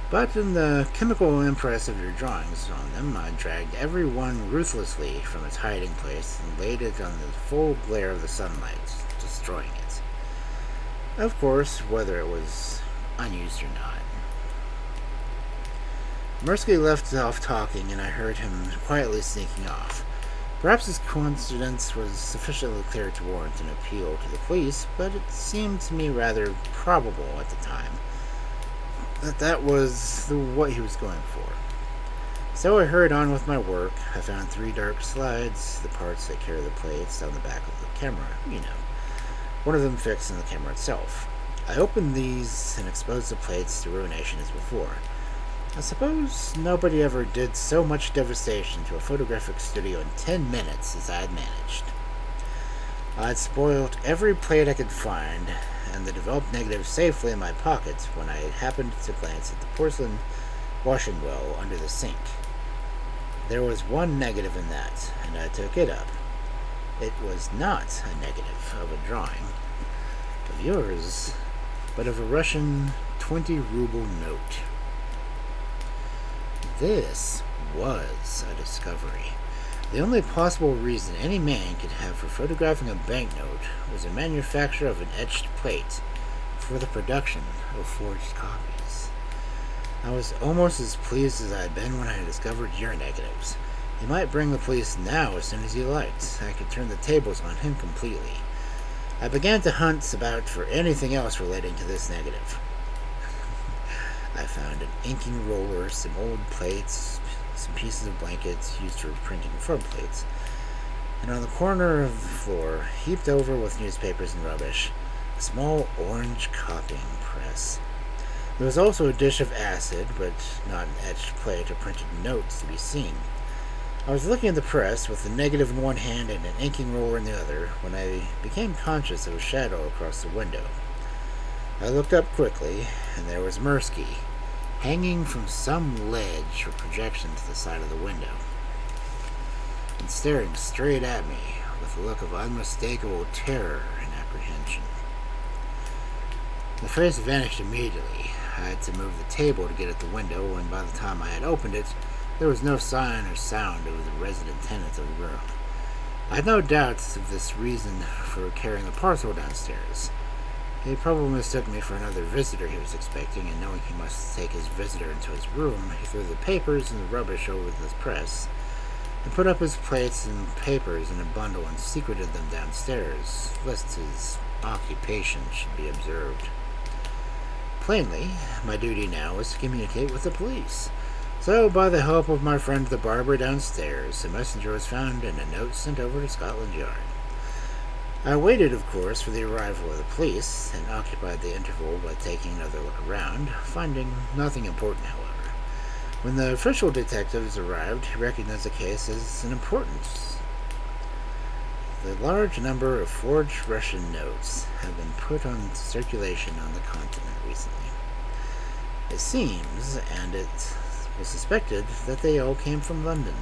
But in the chemical impress of your drawings on them, I dragged every one ruthlessly from its hiding place and laid it on the full glare of the sunlight, destroying it. Of course, whether it was unused or not. Mursky left off talking, and I heard him quietly sneaking off. Perhaps his coincidence was sufficiently clear to warrant an appeal to the police, but it seemed to me rather probable at the time that was what he was going for. So I hurried on with my work. I found 3 dark slides, the parts that carry the plates, on the back of the camera, one of them fixed in the camera itself. I opened these and exposed the plates to ruination as before. I suppose nobody ever did so much devastation to a photographic studio in 10 minutes as I had managed. I'd spoiled every plate I could find, and the developed negative safely in my pocket when I happened to glance at the porcelain washing well under the sink. There was one negative in that, and I took it up. It was not a negative of a drawing of yours, but of a Russian 20-ruble note. This was a discovery. The only possible reason any man could have for photographing a banknote was the manufacture of an etched plate for the production of forged copies. I was almost as pleased as I had been when I discovered your negatives. He might bring the police now as soon as he liked. I could turn the tables on him completely. I began to hunt about for anything else relating to this negative. I found an inking roller, some old plates, some pieces of blankets used for printing front plates, and on the corner of the floor, heaped over with newspapers and rubbish, a small orange copying press. There was also a dish of acid, but not an etched plate or printed notes to be seen. I was looking at the press with the negative in one hand and an inking roller in the other when I became conscious of a shadow across the window. I looked up quickly, and there was Mirsky, hanging from some ledge or projection to the side of the window, and staring straight at me with a look of unmistakable terror and apprehension. The face vanished immediately. I had to move the table to get at the window, and by the time I had opened it, there was no sign or sound of the resident tenant of the room. I had no doubts of this reason for carrying the parcel downstairs. He probably mistook me for another visitor he was expecting, and knowing he must take his visitor into his room, he threw the papers and the rubbish over the press, and put up his plates and papers in a bundle and secreted them downstairs, lest his occupation should be observed. Plainly, my duty now was to communicate with the police. So, by the help of my friend the barber downstairs, a messenger was found and a note sent over to Scotland Yard. I waited, of course, for the arrival of the police, and occupied the interval by taking another look around, finding nothing important, however. When the official detectives arrived, he recognized the case as an importance. The large number of forged Russian notes have been put on circulation on the continent recently. It seems, and it was suspected, that they all came from London.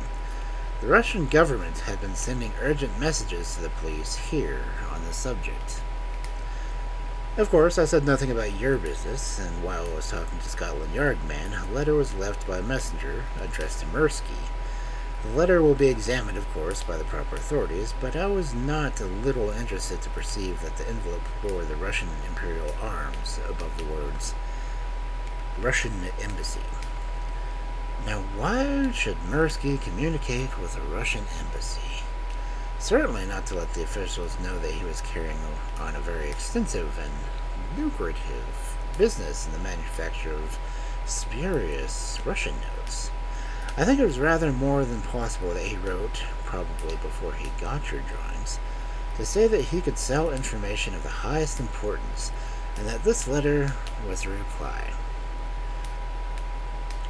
The Russian government had been sending urgent messages to the police here on the subject. Of course, I said nothing about your business, and while I was talking to Scotland Yard man, a letter was left by a messenger addressed to Mirsky. The letter will be examined, of course, by the proper authorities, but I was not a little interested to perceive that the envelope bore the Russian imperial arms above the words Russian Embassy. Now, why should Mirsky communicate with a Russian embassy? Certainly not to let the officials know that he was carrying on a very extensive and lucrative business in the manufacture of spurious Russian notes. I think it was rather more than possible that he wrote, probably before he got your drawings, to say that he could sell information of the highest importance, and that this letter was a reply.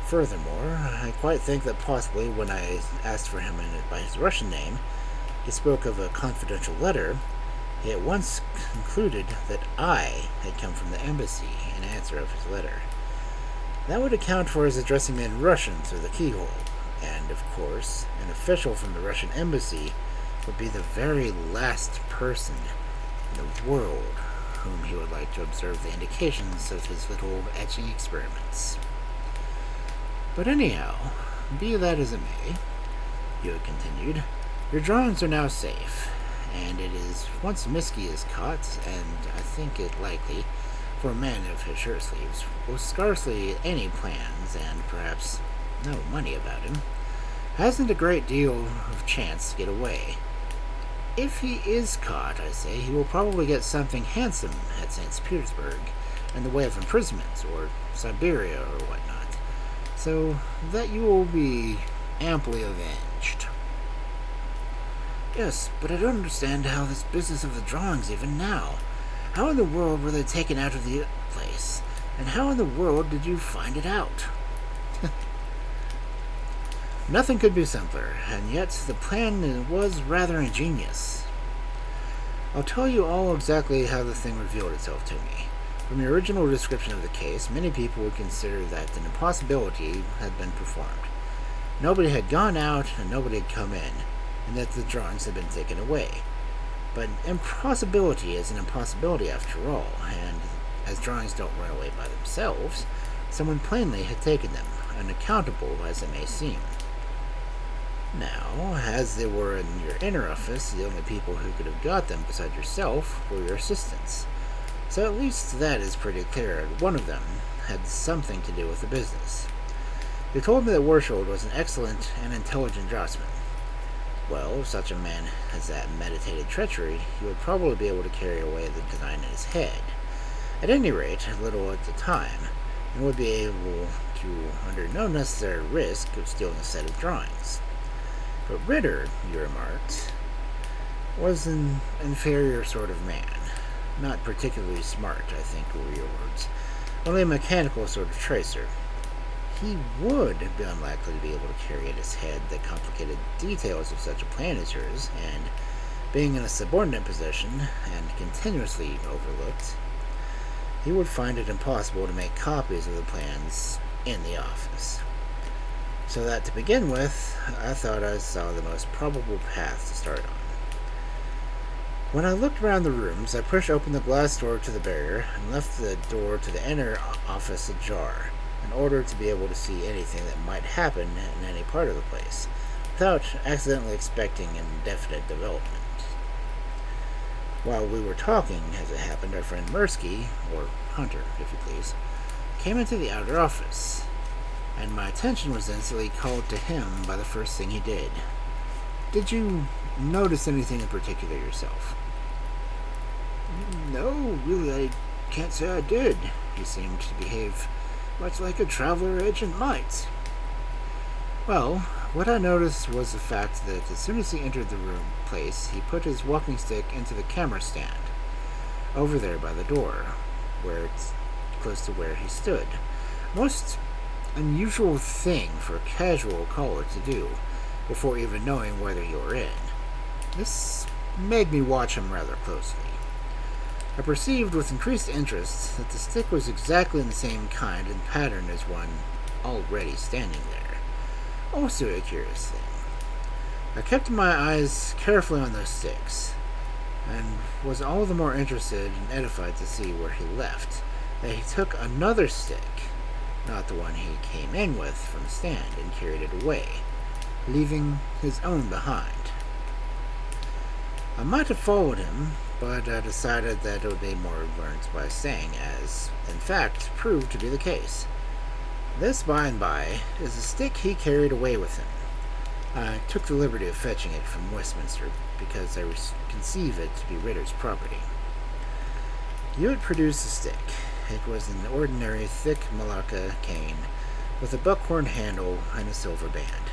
Furthermore, I quite think that possibly when I asked for him by his Russian name, he spoke of a confidential letter. He at once concluded that I had come from the embassy in answer of his letter. That would account for his addressing me in Russian through the keyhole, and, of course, an official from the Russian embassy would be the very last person in the world whom he would like to observe the indications of his little etching experiments. But anyhow, be that as it may, Hewitt continued, your drawings are now safe, and it is once Mirsky is caught, and I think it likely, for a man of his shirt sleeves, with scarcely any plans and perhaps no money about him, hasn't a great deal of chance to get away. If he is caught, I say, he will probably get something handsome at St. Petersburg in the way of imprisonment, or Siberia, or whatnot, so that you will be amply avenged. Yes, but I don't understand how this business of the drawings even now. How in the world were they taken out of the place? And how in the world did you find it out? Nothing could be simpler, and yet the plan was rather ingenious. I'll tell you all exactly how the thing revealed itself to me. From the original description of the case, many people would consider that an impossibility had been performed. Nobody had gone out and nobody had come in, and that the drawings had been taken away. But impossibility is an impossibility after all, and as drawings don't run away by themselves, someone plainly had taken them, unaccountable as it may seem. Now, as they were in your inner office, the only people who could have got them beside yourself were your assistants. So at least that is pretty clear. One of them had something to do with the business. They told me that Worshold was an excellent and intelligent draftsman. Well, if such a man as that meditated treachery, he would probably be able to carry away the design in his head. At any rate, a little at a time, and would be able to, under no necessary risk, of stealing a set of drawings. But Ritter, you remarked, was an inferior sort of man. Not particularly smart, I think were your words. Only a mechanical sort of tracer. He would be unlikely to be able to carry in his head the complicated details of such a plan as yours, and, being in a subordinate position, and continuously overlooked, he would find it impossible to make copies of the plans in the office. So that, to begin with, I thought I saw the most probable path to start on. When I looked around the rooms, I pushed open the glass door to the barrier and left the door to the inner office ajar, in order to be able to see anything that might happen in any part of the place, without accidentally expecting indefinite development. While we were talking, as it happened, our friend Mirsky, or Hunter, if you please, came into the outer office, and my attention was instantly called to him by the first thing he did. Did you notice anything in particular yourself? No, really, I can't say I did. He seemed to behave much like a traveler agent might. Well, what I noticed was the fact that as soon as he entered the place, he put his walking stick into the camera stand, over there by the door, where it's close to where he stood. Most unusual thing for a casual caller to do, before even knowing whether you were in. This made me watch him rather closely. I perceived with increased interest that the stick was exactly the same kind and pattern as one already standing there. Also a curious thing. I kept my eyes carefully on those sticks, and was all the more interested and edified to see where he left, that he took another stick, not the one he came in with from the stand, and carried it away, leaving his own behind. I might have followed him, but I decided that it would be more learned by staying, as, in fact, proved to be the case. This, by and by, is the stick he carried away with him. I took the liberty of fetching it from Westminster, because I conceive it to be Ritter's property. Hewitt produced the stick. It was an ordinary thick Malacca cane, with a buckhorn handle and a silver band.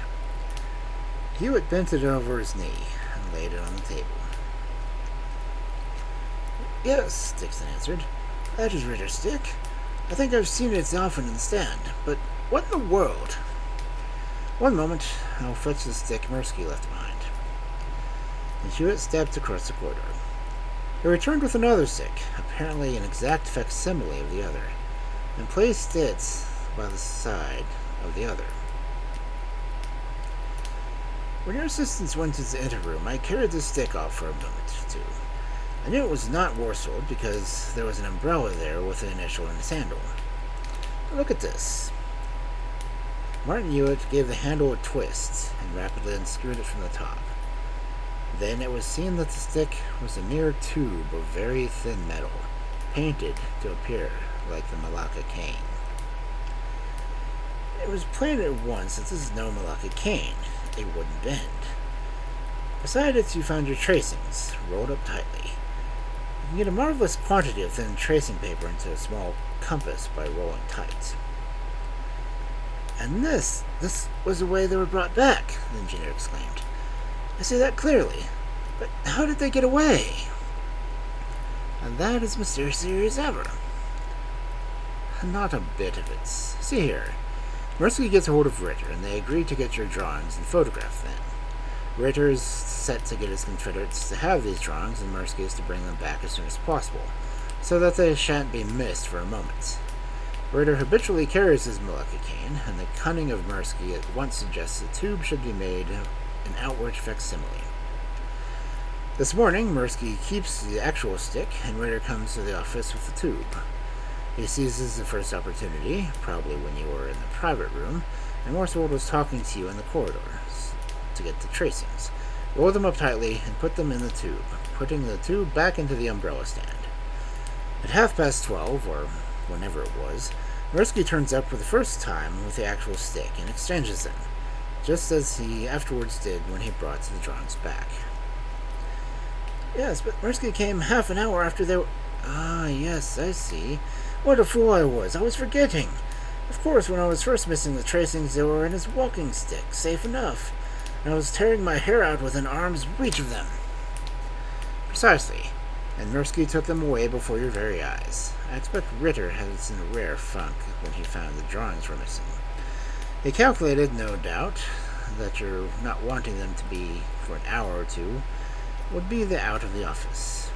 Hewitt bent it over his knee, and laid it on the table. Yes, Dixon answered. That is Ritter's stick. I think I've seen it often in the stand, but what in the world? One moment, I'll fetch the stick Mirsky left behind. And Hewitt stepped across the corridor. He returned with another stick, apparently an exact facsimile of the other, and placed it by the side of the other. When your assistants went into the anteroom, I carried the stick off for a moment or two. I knew it was not Worshold because there was an umbrella there with an initial and a handle. Look at this. Martin Hewitt gave the handle a twist and rapidly unscrewed it from the top. Then it was seen that the stick was a mere tube of very thin metal, painted to appear like the Malacca cane. It was plain at once that this is no Malacca cane. It wouldn't bend. Beside it you found your tracings, rolled up tightly. You can get a marvelous quantity of thin tracing paper into a small compass by rolling tight. And this was the way they were brought back, the engineer exclaimed. I see that clearly. But how did they get away? And that is mysterious as ever. Not a bit of it. See here. Mirsky gets a hold of Ritter, and they agree to get your drawings and photograph them. Ritter is set to get his Confederates to have these drawings, and Mirsky is to bring them back as soon as possible, so that they shan't be missed for a moment. Ritter habitually carries his Malacca cane, and the cunning of Mirsky at once suggests the tube should be made an outward facsimile. This morning, Mirsky keeps the actual stick, and Ritter comes to the office with the tube. He seizes the first opportunity, probably when you were in the private room, and Morsewold was talking to you in the corridors, to get the tracings. Roll them up tightly and put them in the tube, putting the tube back into the umbrella stand. At 12:30, or whenever it was, Mirsky turns up for the first time with the actual stick and exchanges them, just as he afterwards did when he brought the drawings back. Yes, but Mirsky came half an hour after they were... Ah, yes, I see. What a fool I was. I was forgetting. Of course, when I was first missing the tracings, they were in his walking stick, safe enough, and I was tearing my hair out within arm's reach of them. Precisely. And Mirsky took them away before your very eyes. I expect Ritter was in a rare funk when he found the drawings were missing. He calculated, no doubt, that your not wanting them to be for an hour or two would be the out of the office.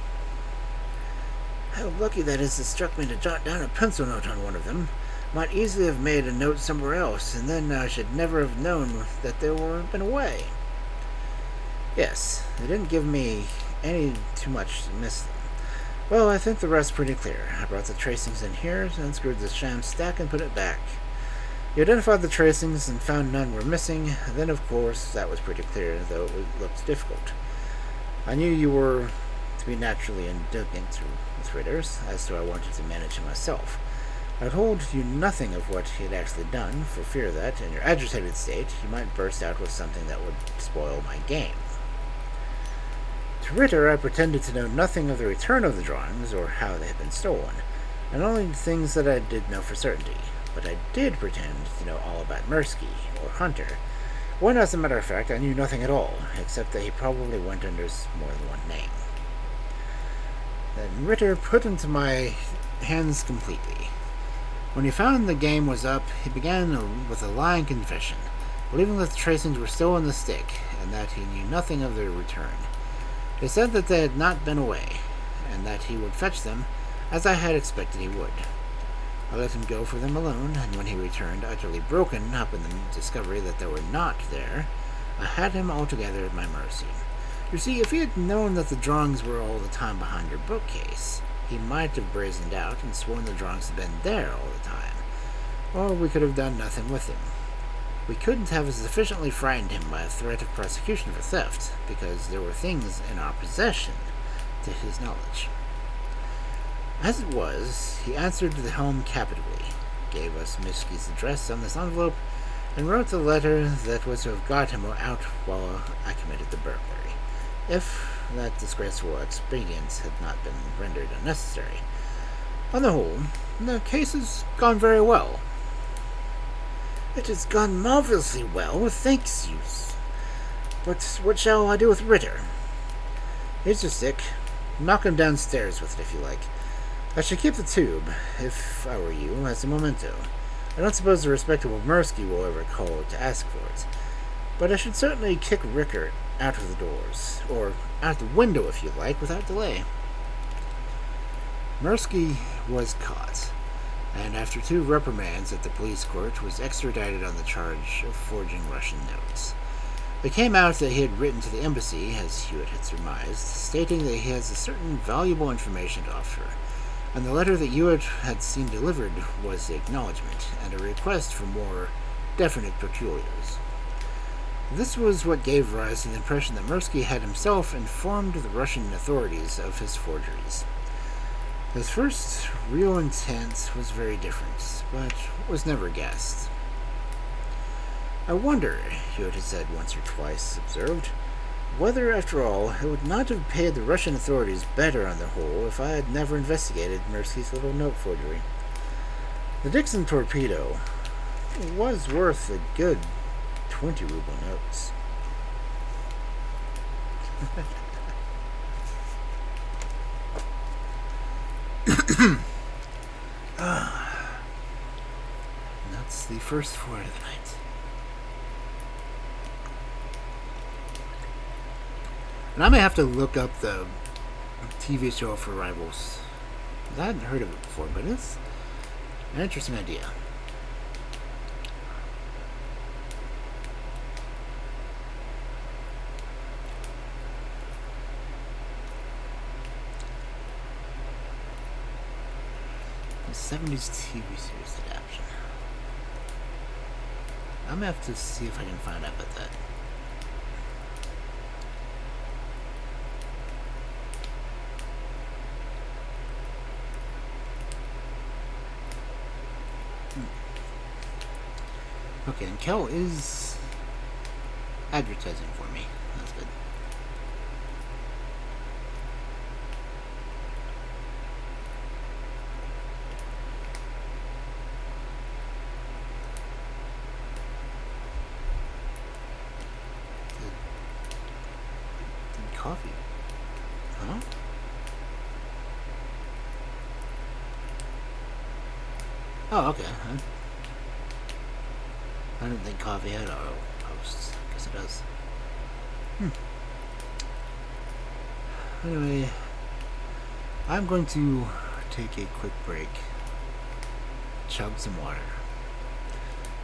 How lucky that is it struck me to jot down a pencil note on one of them. Might easily have made a note somewhere else, and then I should never have known that they were been away. Yes, they didn't give me any too much to miss them. Well, I think the rest's pretty clear. I brought the tracings in here, and unscrewed the sham stack and put it back. You identified the tracings and found none were missing. Then, of course, that was pretty clear, though it looked difficult. I knew you were to be naturally indignant with Ritter's, as to I wanted to manage him myself. I told you nothing of what he had actually done, for fear that, in your agitated state, you might burst out with something that would spoil my game. To Ritter, I pretended to know nothing of the return of the drawings, or how they had been stolen, and only things that I did know for certainty. But I did pretend to know all about Mirsky, or Hunter, when, as a matter of fact, I knew nothing at all, except that he probably went under more than one name. Then Ritter put into my hands completely. When he found the game was up, he began with a lying confession, believing that the tracings were still in the stick, and that he knew nothing of their return. He said that they had not been away, and that he would fetch them, as I had expected he would. I let him go for them alone, and when he returned, utterly broken up in the discovery that they were not there, I had him altogether at my mercy. You see, if he had known that the drawings were all the time behind your bookcase, he might have brazened out and sworn the drawings had been there all the time, or we could have done nothing with him. We couldn't have sufficiently frightened him by a threat of prosecution for theft, because there were things in our possession to his knowledge. As it was, he answered the helm capitally, gave us Mirsky's address on this envelope, and wrote the letter that was to have got him out while I committed the burglary, if that disgraceful expedient had not been rendered unnecessary. On the whole, the case has gone very well. It has gone marvelously well, thanks you. But what shall I do with Ritter? Here's your stick. Knock him downstairs with it if you like. I should keep the tube, if I were you, as a memento. I don't suppose the respectable Mirsky will ever call to ask for it. But I should certainly kick Rickert out of the doors, or out the window if you like, without delay. Mirsky was caught, and after 2 reprimands at the police court was extradited on the charge of forging Russian notes. It came out that he had written to the embassy, as Hewitt had surmised, stating that he has a certain valuable information to offer, and the letter that Hewitt had seen delivered was the acknowledgment, and a request for more definite particulars. This was what gave rise to the impression that Mirsky had himself informed the Russian authorities of his forgeries. His first real intent was very different, but was never guessed. I wonder, Hewitt had said once or twice, observed, whether, after all, it would not have paid the Russian authorities better on the whole if I had never investigated Mirsky's little note forgery. The Dixon Torpedo was worth a good 20-ruble notes. that's the first 4 of the night. And I may have to look up the TV show for Rivals. I hadn't heard of it before, but it's an interesting idea. The 70s TV series adaptation. I'm gonna have to see if I can find out about that. Okay, and Kel is advertising for me. That's good. The coffee. Huh? Oh, okay. I didn't think coffee had auto posts. Guess it does. Anyway, I'm going to take a quick break, chug some water,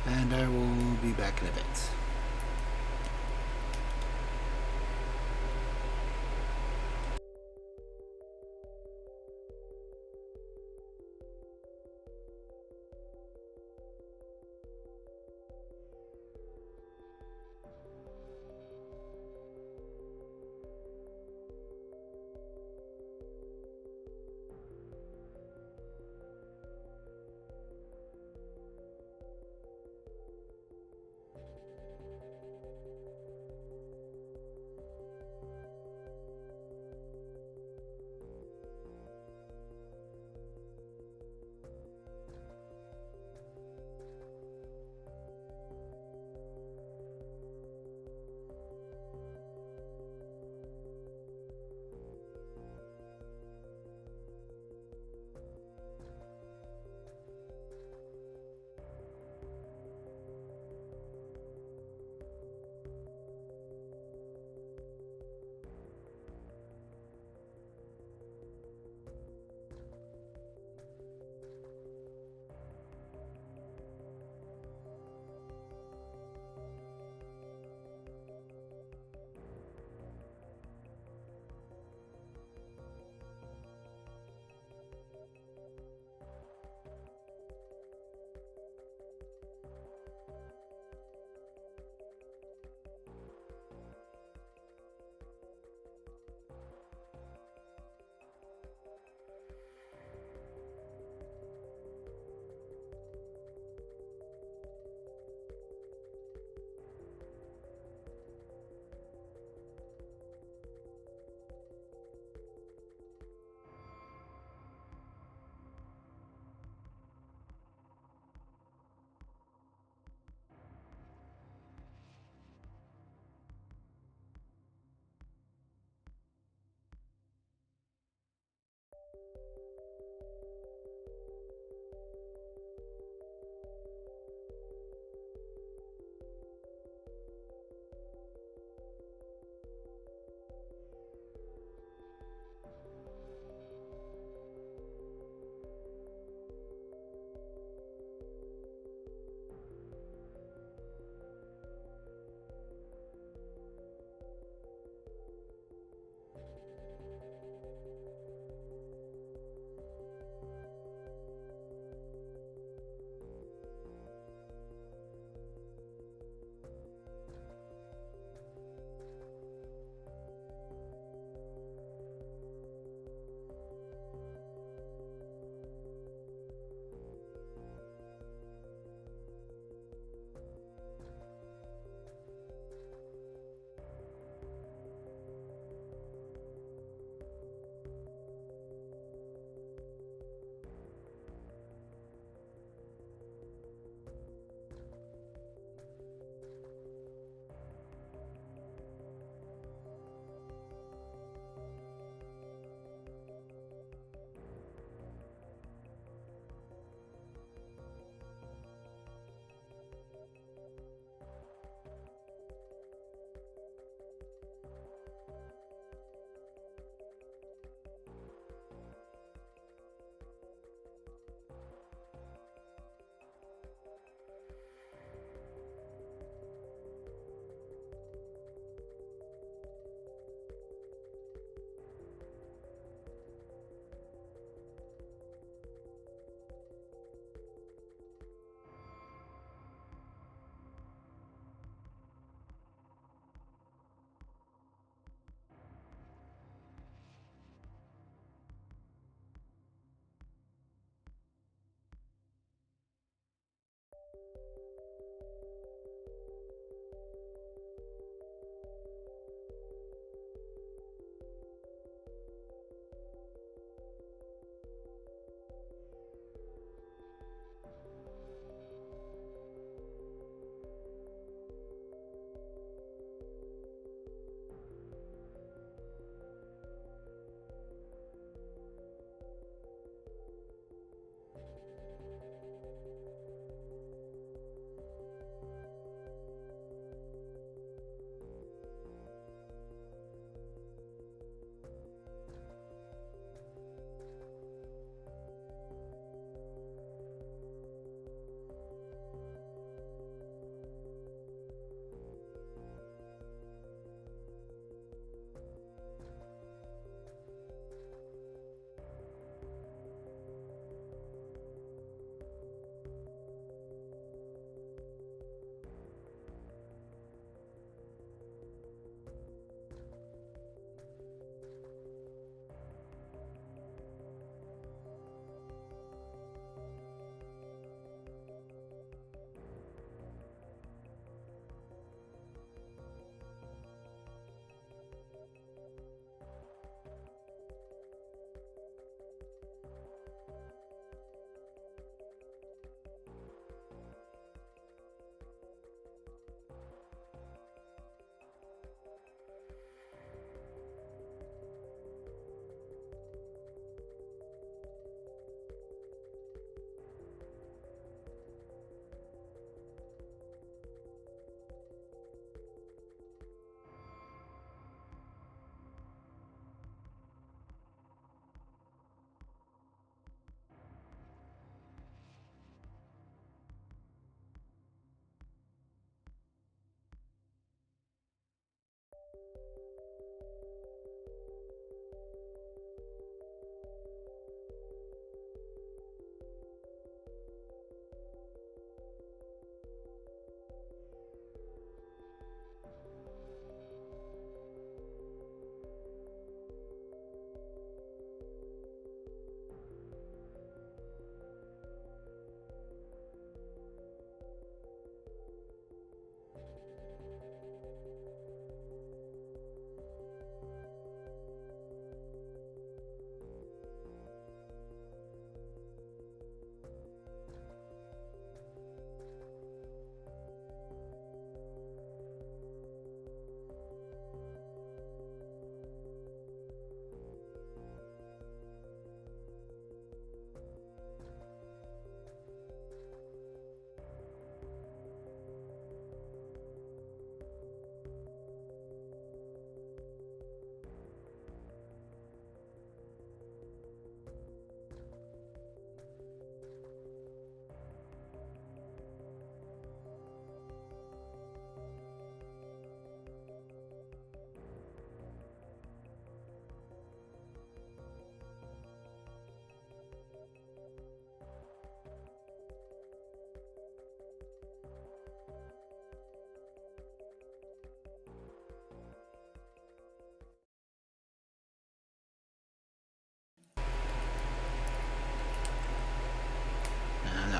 and I will be back in a bit.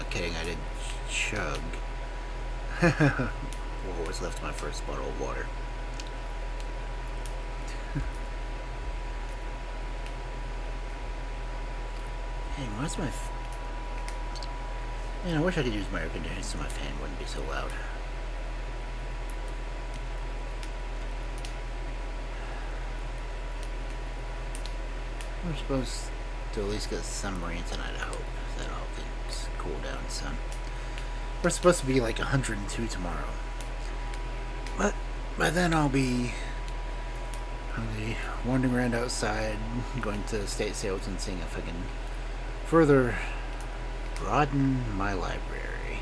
kidding, I did chug. What was left of my first bottle of water. Hey, why's my... Man, I wish I could use my air conditioning so my fan wouldn't be so loud. We're supposed to at least get some rain tonight, I hope. That'll help things cool down some. We're supposed to be like 102 tomorrow. But by then I'll be wandering around outside, going to estate sales and seeing if I can further broaden my library.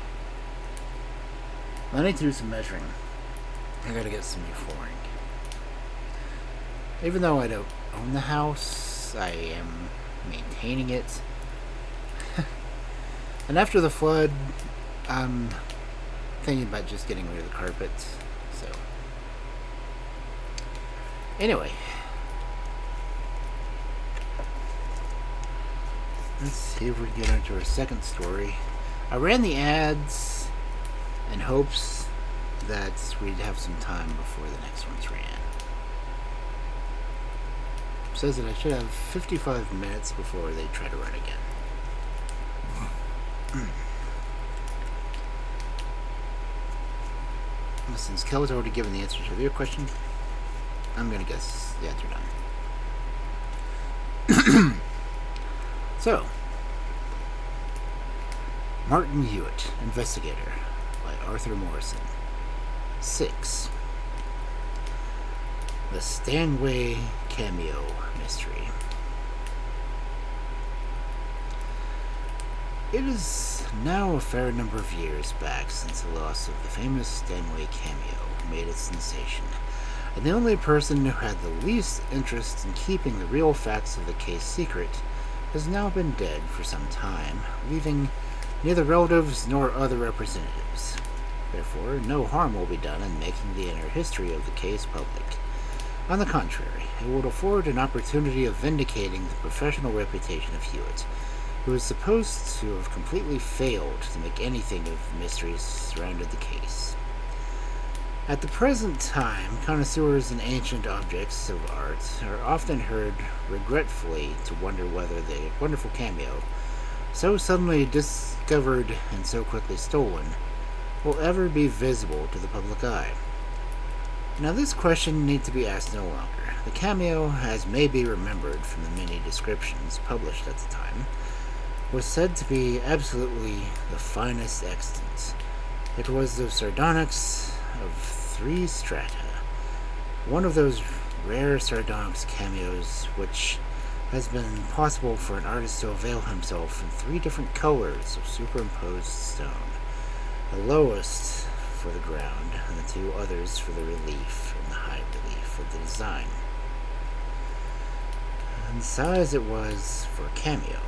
I need to do some measuring. I gotta get some new flooring. Even though I don't own the house, I am maintaining it. And after the flood, I'm thinking about just getting rid of the carpet. So, anyway, let's see if we can get into our second story. I ran the ads in hopes that we'd have some time before the next one's ran. It says that I should have 55 minutes before they try to run again. Since Kel's already given the answer to your question, I'm gonna guess the answer done. So, Martin Hewitt, Investigator, by Arthur Morrison. 6. The Stanway Cameo Mystery. It is now a fair number of years back since the loss of the famous Stanway Cameo made its sensation, and the only person who had the least interest in keeping the real facts of the case secret has now been dead for some time, leaving neither relatives nor other representatives. Therefore, no harm will be done in making the inner history of the case public. On the contrary, it will afford an opportunity of vindicating the professional reputation of Hewitt, who is supposed to have completely failed to make anything of the mysteries surrounding the case. At the present time, connoisseurs in ancient objects of art are often heard regretfully to wonder whether the wonderful cameo, so suddenly discovered and so quickly stolen, will ever be visible to the public eye. Now this question needs to be asked no longer. The cameo, as may be remembered from the many descriptions published at the time, was said to be absolutely the finest extant. It was of sardonyx of 3 strata, one of those rare sardonyx cameos which has been possible for an artist to avail himself in 3 different colors of superimposed stone, the lowest for the ground and the 2 others for the relief and the high relief of the design. In size it was, for a cameo,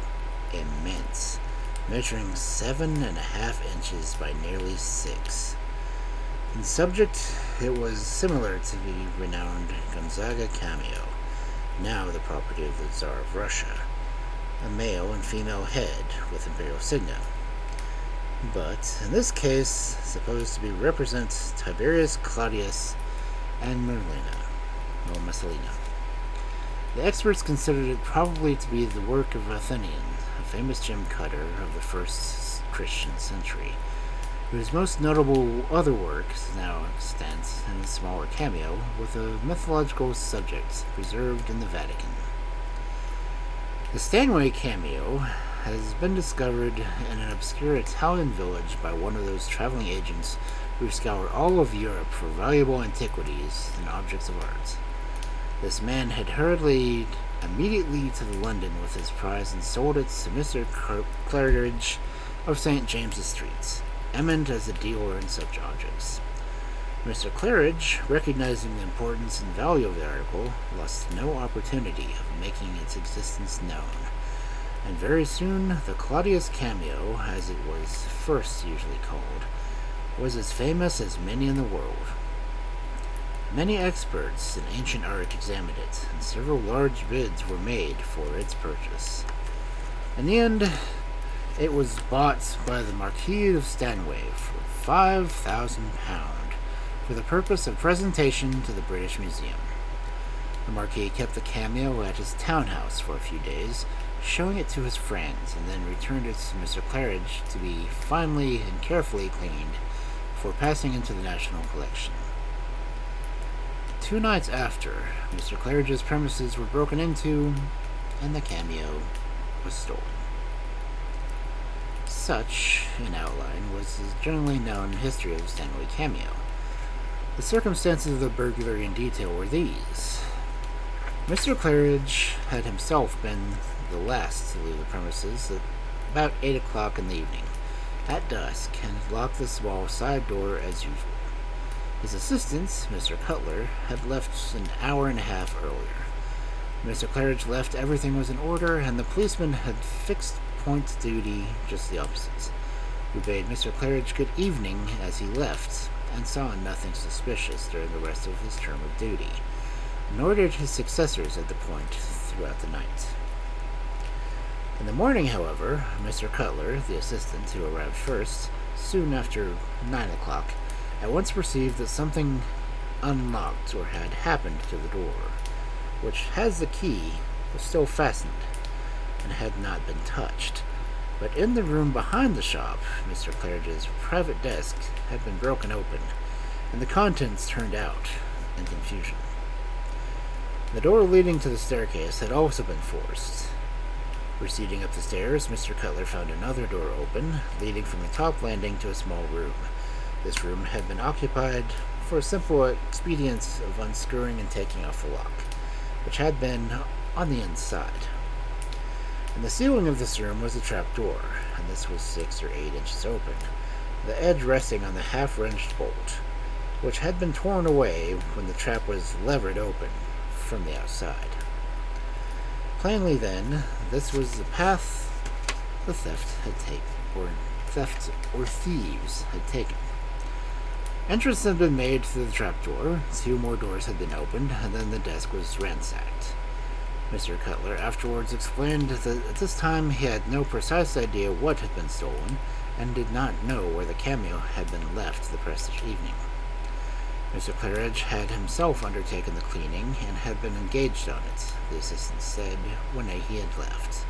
immense, measuring 7.5 inches by nearly 6. In subject, it was similar to the renowned Gonzaga cameo, now the property of the Tsar of Russia, a male and female head with imperial signet, but in this case supposed to be represent Tiberius Claudius and Messalina. The experts considered it probably to be the work of Athenian, a famous gem cutter of the first Christian century, whose most notable other work is now extant in a smaller cameo with a mythological subject preserved in the Vatican. The Stanway cameo has been discovered in an obscure Italian village by one of those traveling agents who scour all of Europe for valuable antiquities and objects of art. This man had hurried immediately to London with his prize and sold it to Mr. Claridge of St. James's Street, eminent as a dealer in such objects. Mr. Claridge, recognizing the importance and value of the article, lost no opportunity of making its existence known, and very soon the Claudius cameo, as it was first usually called, was as famous as many in the world. Many experts in ancient art examined it, and several large bids were made for its purchase. In the end, It was bought by the Marquis of Stanway for £5,000 for the purpose of presentation to the British Museum. The Marquis kept the Cameo at his townhouse for a few days, showing it to his friends, and then returned it to Mr. Claridge to be finely and carefully cleaned before passing into the National Collection. 2 nights after, Mr. Claridge's premises were broken into, and the Cameo was stolen. Such, in outline, was the generally known history of the Stanway Cameo. The circumstances of the burglary in detail were these. Mr. Claridge had himself been the last to leave the premises at about 8 o'clock in the evening, at dusk, and locked the small side door as usual. His assistant, Mr. Cutler, had left an hour and a half earlier. Mr. Claridge left everything was in order, and the policeman had fixed point duty just the opposite, who bade Mr. Claridge good evening as he left, and saw nothing suspicious during the rest of his term of duty, nor did his successors at the point throughout the night. In the morning, however, Mr. Cutler, the assistant who arrived first, soon after 9 o'clock, at once perceived that something unlocked or had happened to the door, which, as the key, was still fastened, and had not been touched. But in the room behind the shop, Mr. Claridge's private desk had been broken open, and the contents turned out in confusion. The door leading to the staircase had also been forced. Proceeding up the stairs, Mr. Cutler found another door open, leading from the top landing to a small room. This room had been occupied for a simple expedient of unscrewing and taking off the lock, which had been on the inside. In the ceiling of this room was a trap door, and this was 6 or 8 inches open, the edge resting on the half-wrenched bolt, which had been torn away when the trap was levered open from the outside. Plainly, then, this was the path the thieves had taken. Entrance had been made through the trapdoor, 2 more doors had been opened, and then the desk was ransacked. Mr. Cutler afterwards explained that at this time he had no precise idea what had been stolen, and did not know where the Cameo had been left the previous evening. Mr. Claridge had himself undertaken the cleaning, and had been engaged on it, the assistant said, when he had left.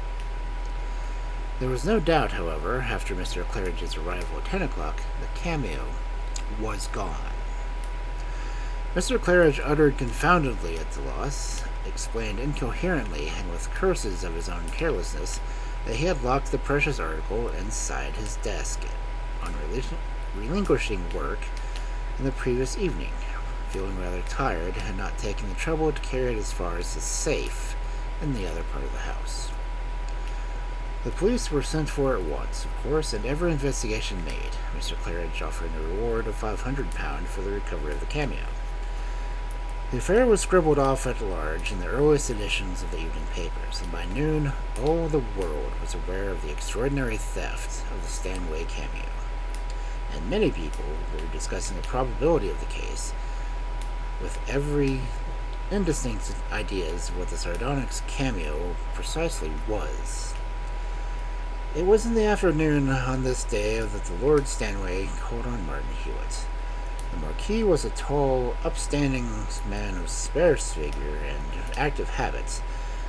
There was no doubt, however, after Mr. Claridge's arrival at 10 o'clock, the Cameo was gone. Mr. Claridge uttered confoundedly at the loss, explained incoherently and with curses of his own carelessness that he had locked the precious article inside his desk on relinquishing work in the previous evening, feeling rather tired and not taking the trouble to carry it as far as the safe in the other part of the house. The police were sent for at once, of course, and every investigation made, Mr. Claridge offering a reward of £500 for the recovery of the Cameo. The affair was scribbled off at large in the earliest editions of the evening papers, and by noon all the world was aware of the extraordinary theft of the Stanway Cameo, and many people were discussing the probability of the case, with every indistinct ideas of what the sardonyx Cameo precisely was. It was in the afternoon on this day that the Lord Stanway called on Martin Hewitt. The Marquis was a tall, upstanding man of sparse figure and active habits,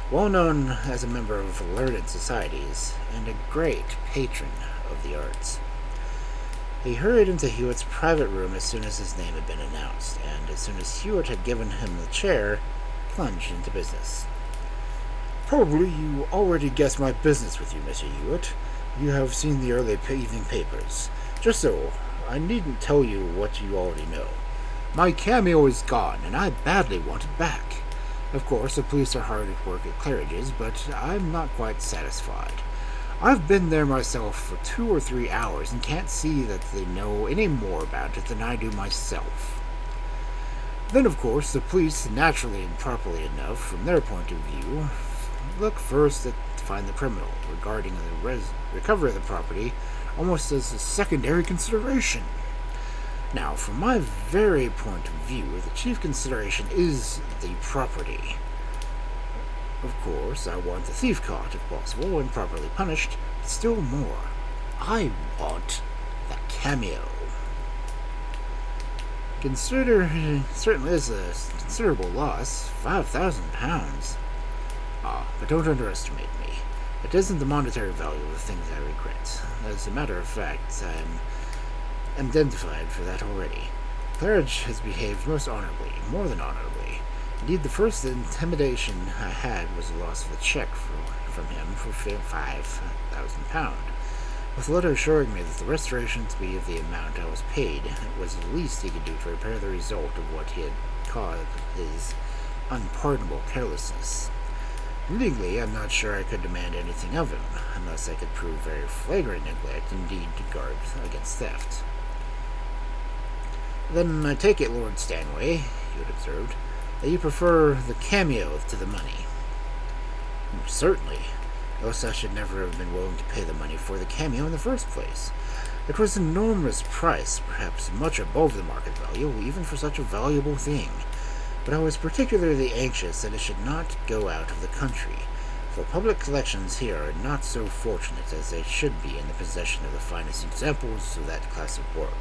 well known as a member of learned societies, and a great patron of the arts. He hurried into Hewitt's private room as soon as his name had been announced, and as soon as Hewitt had given him the chair, plunged into business. "Probably you already guessed my business with you, Mr. Hewitt. You have seen the early evening papers. Just so, I needn't tell you what you already know. My Cameo is gone, and I badly want it back. Of course, the police are hard at work at Claridge's, but I'm not quite satisfied. I've been there myself for 2 or 3 hours and can't see that they know any more about it than I do myself. Then, of course, the police, naturally and properly enough, from their point of view, look first to find the criminal, regarding the recovery of the property almost as a secondary consideration. Now, from my very point of view, the chief consideration is the property. Of course, I want the thief caught, if possible, and properly punished, Still more, I want the Cameo. Certainly is a considerable loss, £5,000. But don't underestimate me. It isn't the monetary value of the things I regret. As a matter of fact, I'm indemnified for that already. Claridge has behaved most honorably, more than honorably. Indeed, the first intimidation I had was the loss of a check from him for £5,000, with a letter assuring me that the restoration to be of the amount I was paid was the least he could do to repair the result of what he had caused his unpardonable carelessness. Legally, I'm not sure I could demand anything of him, unless I could prove very flagrant neglect, indeed to guard against theft. Then I take it, Lord Stanway, you had observed, that you prefer the Cameo to the money. Certainly, else I should never have been willing to pay the money for the Cameo in the first place. It was an enormous price, perhaps much above the market value, even for such a valuable thing. But I was particularly anxious that it should not go out of the country, for public collections here are not so fortunate as they should be in the possession of the finest examples of that class of work.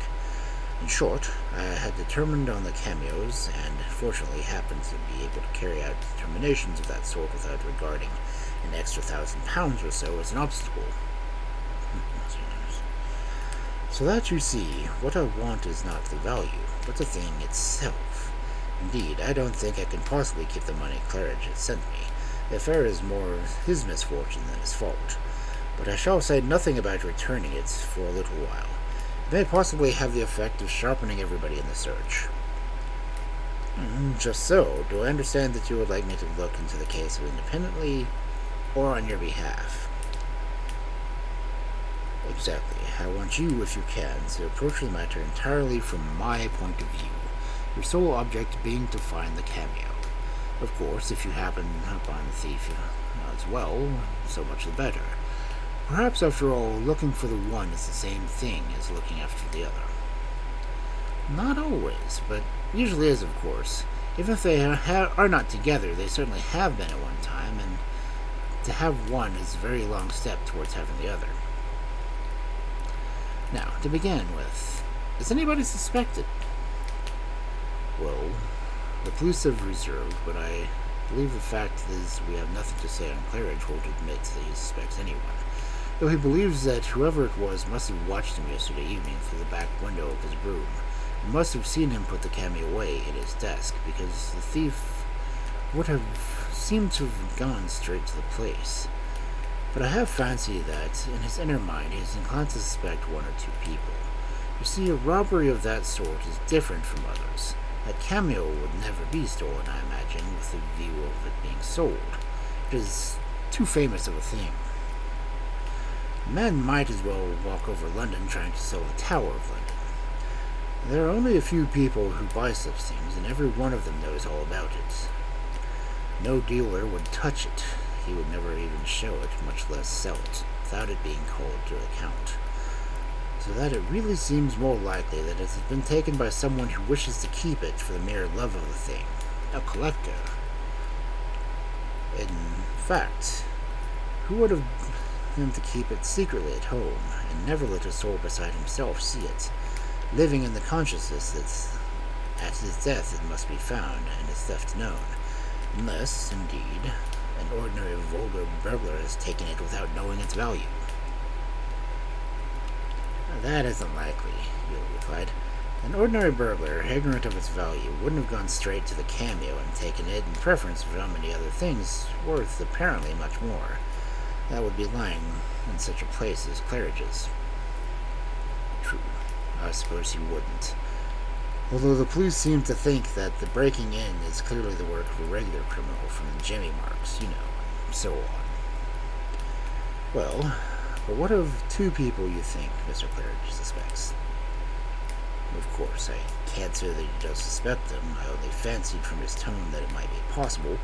In short, I had determined on the cameos, and fortunately happened to be able to carry out determinations of that sort without regarding an extra £1,000 or so as an obstacle. So that, you see, what I want is not the value, but the thing itself. Indeed, I don't think I can possibly keep the money Claridge has sent me. The affair is more his misfortune than his fault, but I shall say nothing about returning it for a little while. It may possibly have the effect of sharpening everybody in the search. Just so. Do I understand that you would like me to look into the case independently, or on your behalf? Exactly. I want you, if you can, to approach the matter entirely from my point of view, your sole object being to find the Cameo. Of course, if you happen upon the thief as well, so much the better. Perhaps, after all, looking for the one is the same thing as looking after the other. Not always, but usually is, of course. Even if they are not together, they certainly have been at one time, and to have one is a very long step towards having the other. Now, to begin with, is anybody suspected? Well, the police have reserved, but I believe the fact is we have nothing to say on Claridge won't admit that he suspects anyone, though he believes that whoever it was must have watched him yesterday evening through the back window of his room, and must have seen him put the Cameo away in his desk, because the thief would have seemed to have gone straight to the place. But I have fancied that, in his inner mind, he is inclined to suspect one or two people. You see, a robbery of that sort is different from others. That Cameo would never be stolen, I imagine, with the view of it being sold. It is too famous of a thing. A man might as well walk over London trying to sell the Tower of London. There are only a few people who buy such things, and every one of them knows all about it. No dealer would touch it. He would never even show it, much less sell it, without it being called to account. So that it really seems more likely that it has been taken by someone who wishes to keep it for the mere love of the thing, a collector. In fact, who would have him to keep it secretly at home, and never let a soul beside himself see it, living in the consciousness that at his death it must be found, and his theft known, unless, indeed, an ordinary vulgar burglar has taken it without knowing its value. That isn't likely, Hewitt replied. An ordinary burglar, ignorant of its value, wouldn't have gone straight to the Cameo and taken it in preference for so many other things worth apparently much more. That would be lying in such a place as Claridge's. True. I suppose he wouldn't. Although the police seem to think that the breaking in is clearly the work of a regular criminal from the Jimmy marks, and so on. Well, but what of two people you think Mr. Claridge suspects? Of course, I can't say that he does suspect them. I only fancied from his tone that it might be possible.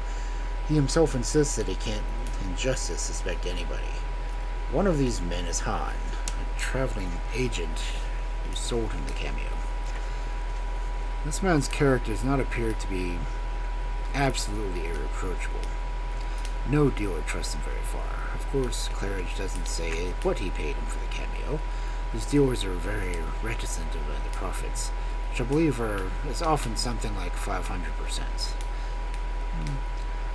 He himself insists that he can't, in justice, suspect anybody. One of these men is Hahn, a traveling agent who sold him the Cameo. This man's character does not appear to be absolutely irreproachable. No dealer trusts him very far. Of course, Claridge doesn't say what he paid him for the cameo. His dealers are very reticent about the profits, which I believe is often something like 500%.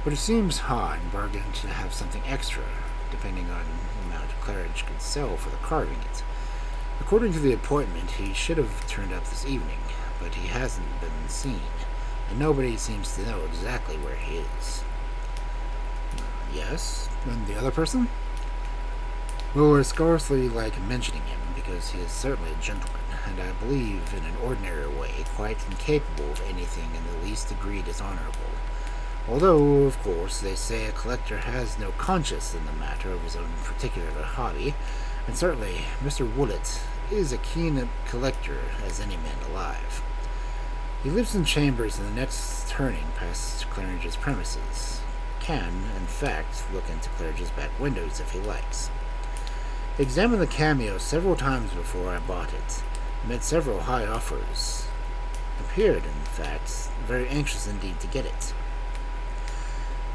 But it seems Hahn bargained to have something extra, depending on the amount Claridge could sell for the carving it. According to the appointment, he should have turned up this evening, but he hasn't been seen, and nobody seems to know exactly where he is. Yes, and the other person? Well, I scarcely like mentioning him, because he is certainly a gentleman, and I believe in an ordinary way quite incapable of anything in the least degree dishonorable. Although, of course, they say a collector has no conscience in the matter of his own particular hobby, and certainly Mr. Woolett is a keen collector as any man alive. He lives in chambers in the next turning past Claridge's premises. Can, in fact, look into Claridge's back windows if he likes. He examined the cameo several times before I bought it, made several high offers. Appeared, in fact, very anxious indeed to get it.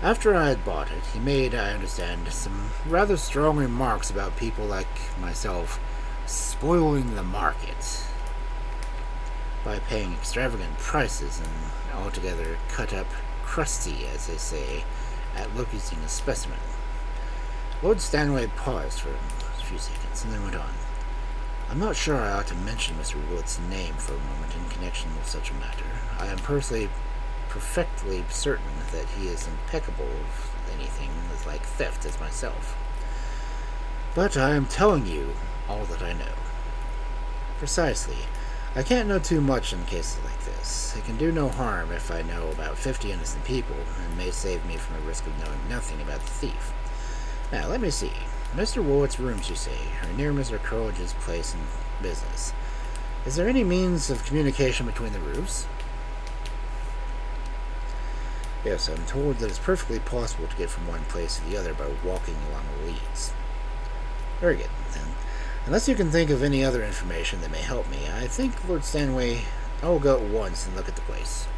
After I had bought it, he made, I understand, some rather strong remarks about people like myself spoiling the market by paying extravagant prices and altogether cut up crusty, as they say, at looking a specimen. Lord Stanway paused for a few seconds and then went on. I'm not sure I ought to mention Mr. Woolett's name for a moment in connection with such a matter. I am perfectly certain that he is impeccable of anything as like theft as myself. But I am telling you all that I know. Precisely. I can't know too much in cases like this. It can do no harm if I know about 50 innocent people, and may save me from the risk of knowing nothing about the thief. Now, let me see. Mr. Woolett's rooms, you say, are near Mr. Coleridge's place in business. Is there any means of communication between the roofs? Yes, I'm told that it's perfectly possible to get from one place to the other by walking along the leads. Very good, then. Unless you can think of any other information that may help me, I think, Lord Stanway, I will go at once and look at the place.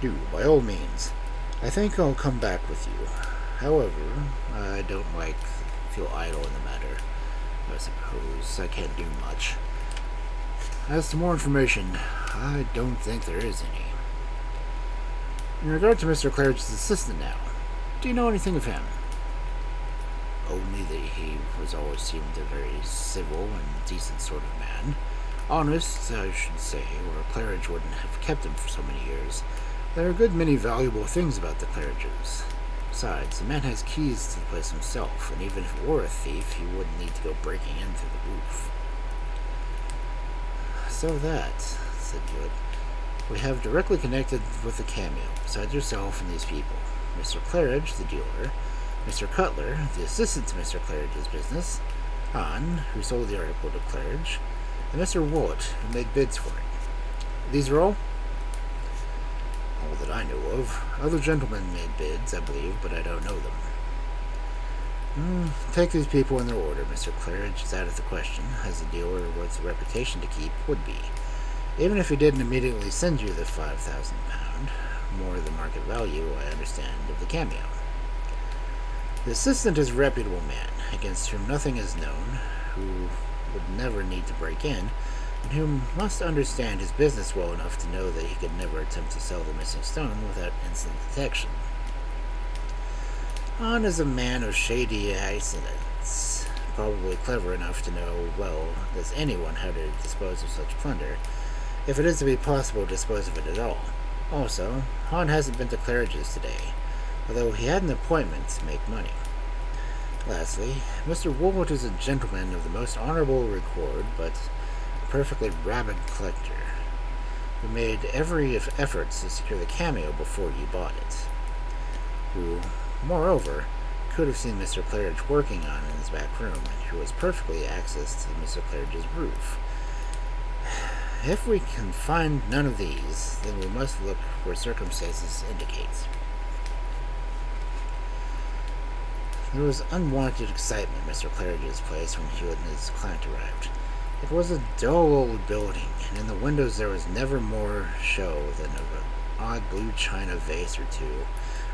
Do, by all means. I think I'll come back with you. However, I don't feel idle in the matter. I suppose I can't do much. As to more information, I don't think there is any. In regard to Mr. Claridge's assistant now, do you know anything of him? Only that he was always seemed a very civil and decent sort of man. Honest, I should say, or Claridge wouldn't have kept him for so many years. There are a good many valuable things about the Claridges. Besides, the man has keys to the place himself, and even if it were a thief, he wouldn't need to go breaking in through the roof. So that, said Hewitt, we have directly connected with the cameo, besides yourself and these people. Mr. Claridge, the dealer, Mr. Cutler, the assistant to Mr. Claridge's business, Hahn, who sold the article to Claridge, and Mr. Woolett, who made bids for it. These are all? All that I know of. Other gentlemen made bids, I believe, but I don't know them. Take these people in their order. Mr. Claridge is out of the question, as a dealer with a reputation to keep would be. Even if he didn't immediately send you the £5,000, more the market value, I understand, of the cameo. The assistant is a reputable man, against whom nothing is known, who would never need to break in, and who must understand his business well enough to know that he could never attempt to sell the missing stone without instant detection. Hahn is a man of shady accidents, probably clever enough to know well as anyone how to dispose of such plunder, if it is to be possible to dispose of it at all. Also, Hahn hasn't been to Claridge's today, although he had an appointment to make money. Lastly, Mr. Woolett is a gentleman of the most honorable record, but a perfectly rabid collector, who made every effort to secure the cameo before you bought it, who, moreover, could have seen Mr. Claridge working on it in his back room, and who has perfectly access to Mr. Claridge's roof. If we can find none of these, then we must look where circumstances indicate. There was unwanted excitement at Mr. Claridge's place when Hewitt and his client arrived. It was a dull old building, and in the windows there was never more show than of an odd blue china vase or two,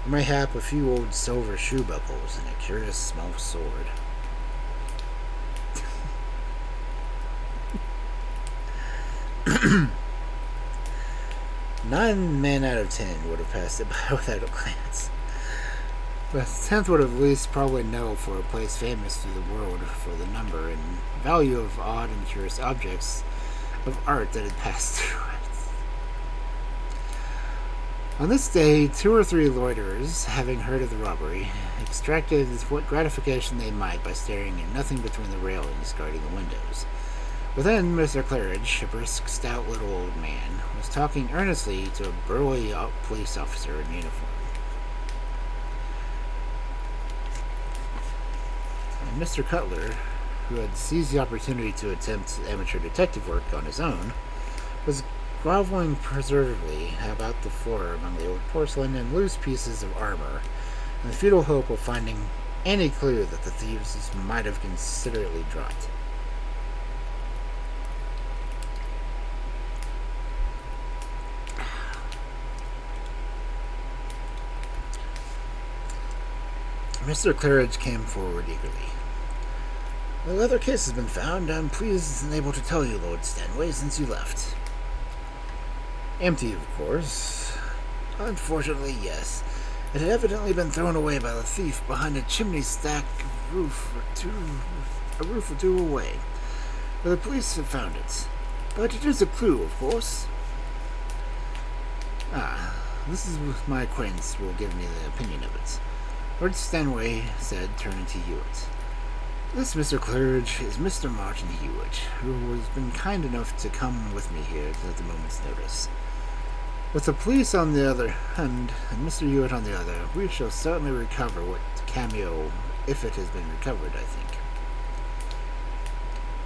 or mayhap a few old silver shoe buckles and a curious small sword. Nine men out of 10 would have passed it by without a glance. But the 10th would at least probably know for a place famous through the world for the number and value of odd and curious objects of art that had passed through it. On this day, 2 or 3 loiterers, having heard of the robbery, extracted what gratification they might by staring at nothing between the railings guarding the windows. Within, Mr. Claridge, a brisk, stout little old man, was talking earnestly to a burly police officer in uniform. And Mr. Cutler, who had seized the opportunity to attempt amateur detective work on his own, was groveling preservatively about the floor among the old porcelain and loose pieces of armor, in the futile hope of finding any clue that the thieves might have considerately dropped. Mr. Claridge came forward eagerly. "The leather case has been found. I'm pleased and able to tell you, Lord Stanway, since you left." "Empty, of course." "Unfortunately, yes. It had evidently been thrown away by the thief behind a chimney stack a roof or two away. But the police have found it. But it is a clue, of course." "Ah, this is my acquaintance will give me the opinion of it," Lord Stanway said, turning to Hewitt. "This, Mr. Claridge, is Mr. Martin Hewitt, who has been kind enough to come with me here at the moment's notice. With the police on the other hand, and Mr. Hewitt on the other, we shall certainly recover what Cameo, if it has been recovered, I think."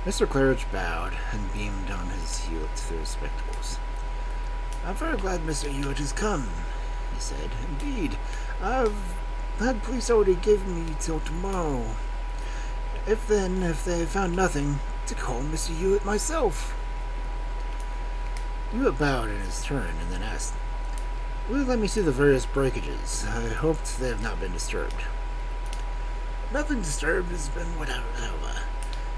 Mr. Claridge bowed and beamed on his Hewitt through his spectacles. "I'm very glad Mr. Hewitt has come," he said. "Indeed, I've had police already give me till tomorrow. If they found nothing, to call Mr. Hewitt myself." Hewitt bowed in his turn and then asked, "Will you let me see the various breakages? I hoped they have not been disturbed." "Nothing disturbed has been whatever.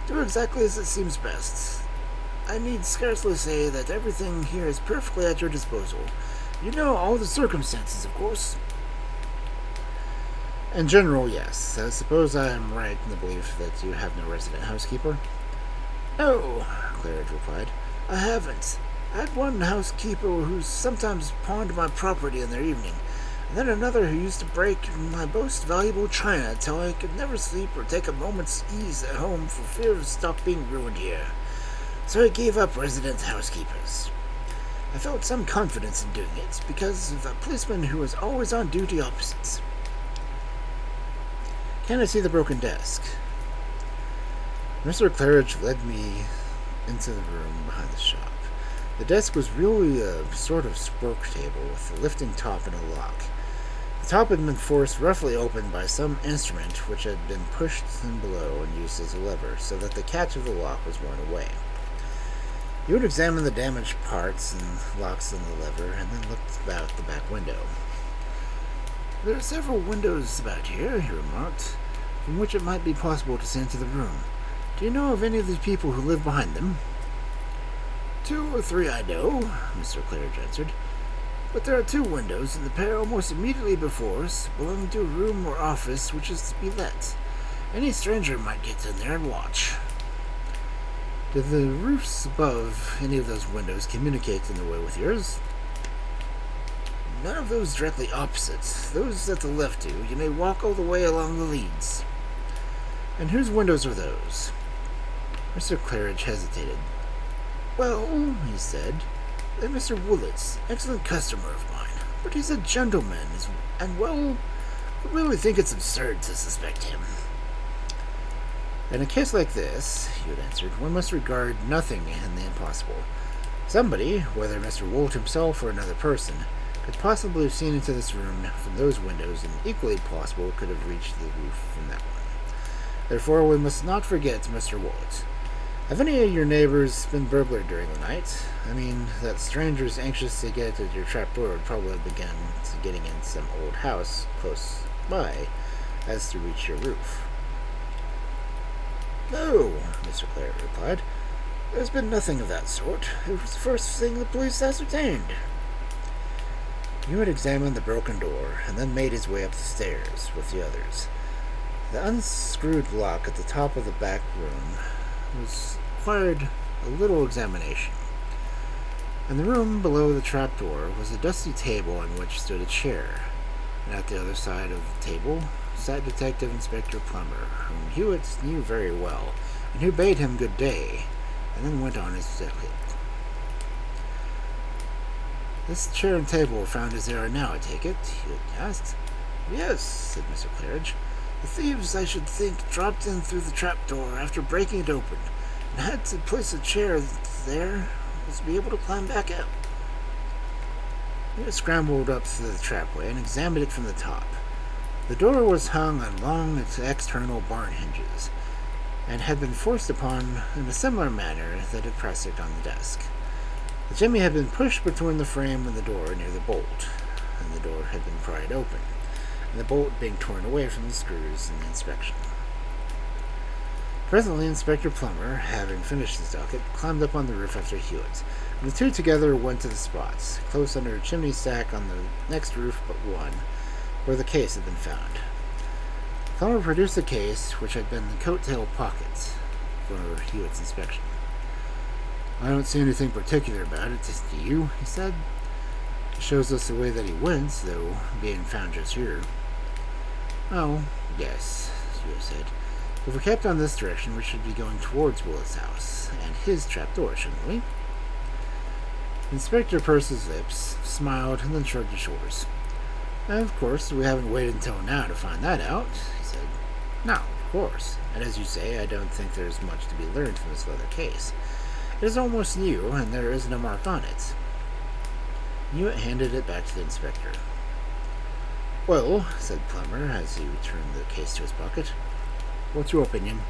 Do exactly as it seems best. I need scarcely say that everything here is perfectly at your disposal. You know all the circumstances, of course." "In general, yes. I suppose I am right in the belief that you have no resident housekeeper?" "No," Claridge replied. "I haven't. I had one housekeeper who sometimes pawned my property in their evening, and then another who used to break my most valuable china till I could never sleep or take a moment's ease at home for fear of stock being ruined here. So I gave up resident housekeepers. I felt some confidence in doing it, because of a policeman who was always on duty opposite." "Can I see the broken desk?" Mr. Claridge led me into the room behind the shop. The desk was really a sort of spork table with a lifting top and a lock. The top had been forced roughly open by some instrument which had been pushed in below and used as a lever, so that the catch of the lock was worn away. He would examine the damaged parts and locks on the lever, and then looked about the back window. "There are several windows about here," he remarked, "from which it might be possible to see into the room. Do you know of any of the people who live behind them?" "2 or 3 I know," Mr. Claridge answered. "But there are 2 windows in the pair almost immediately before us, belonging to a room or office which is to be let. Any stranger might get in there and watch." "Do the roofs above any of those windows communicate in the way with yours?" "None of those directly opposite. Those at the left do. You may walk all the way along the leads." "And whose windows are those?" Mr. Claridge hesitated. "Well," he said, "they're Mr. Woolett's, excellent customer of mine, but he's a gentleman, and, well, I really think it's absurd to suspect him." "In a case like this," Hewitt answered, "one must regard nothing in the impossible. Somebody, whether Mr. Woolett himself or another person, could possibly have seen into this room from those windows, and equally possible could have reached the roof from that one. Therefore, we must not forget Mr. Woolett. Have any of your neighbors been burglared during the night? I mean, that strangers anxious to get at your trapdoor would probably have begun getting in some old house close by as to reach your roof. No, Mr. Claret replied. There's been nothing of that sort. It was the first thing the police ascertained. Hewitt examined the broken door and then made his way up the stairs with the others. The unscrewed lock at the top of the back room required a little examination. In the room below the trapdoor was a dusty table on which stood a chair, and at the other side of the table sat Detective Inspector Plummer, whom Hewitt knew very well, and who bade him good day, and then went on his circuit. This chair and table were found as they are now, I take it? Hewitt asked. Yes, said Mr. Claridge. The thieves, I should think, dropped in through the trapdoor after breaking it open, and had to place a chair there to be able to climb back out. He scrambled up through the trapway and examined it from the top. The door was hung on long external barn hinges, and had been forced upon in a similar manner that had pressed it on the desk. The jimmy had been pushed between the frame and the door near the bolt, and the door had been pried open, and the bolt being torn away from the screws in the inspection. Presently, Inspector Plummer, having finished his docket, climbed up on the roof after Hewitt, and the two together went to the spots, close under a chimney stack on the next roof but one, where the case had been found. Plummer produced the case, which had been the coat-tail pocket, for Hewitt's inspection. I don't see anything particular about it, do you? He said. It shows us the way that he went, though, being found just here. Oh, yes, Hewitt said. If we kept on this direction, we should be going towards Willis' house, and his trapdoor, shouldn't we? The inspector pursed his lips, smiled, and then shrugged his shoulders. Of course, we haven't waited until now to find that out, he said. No, of course. And as you say, I don't think there's much to be learned from this leather case. It is almost new, and there isn't a mark on it. Hewitt handed it back to the inspector. Well, said Plummer, as he returned the case to his pocket, what's your opinion?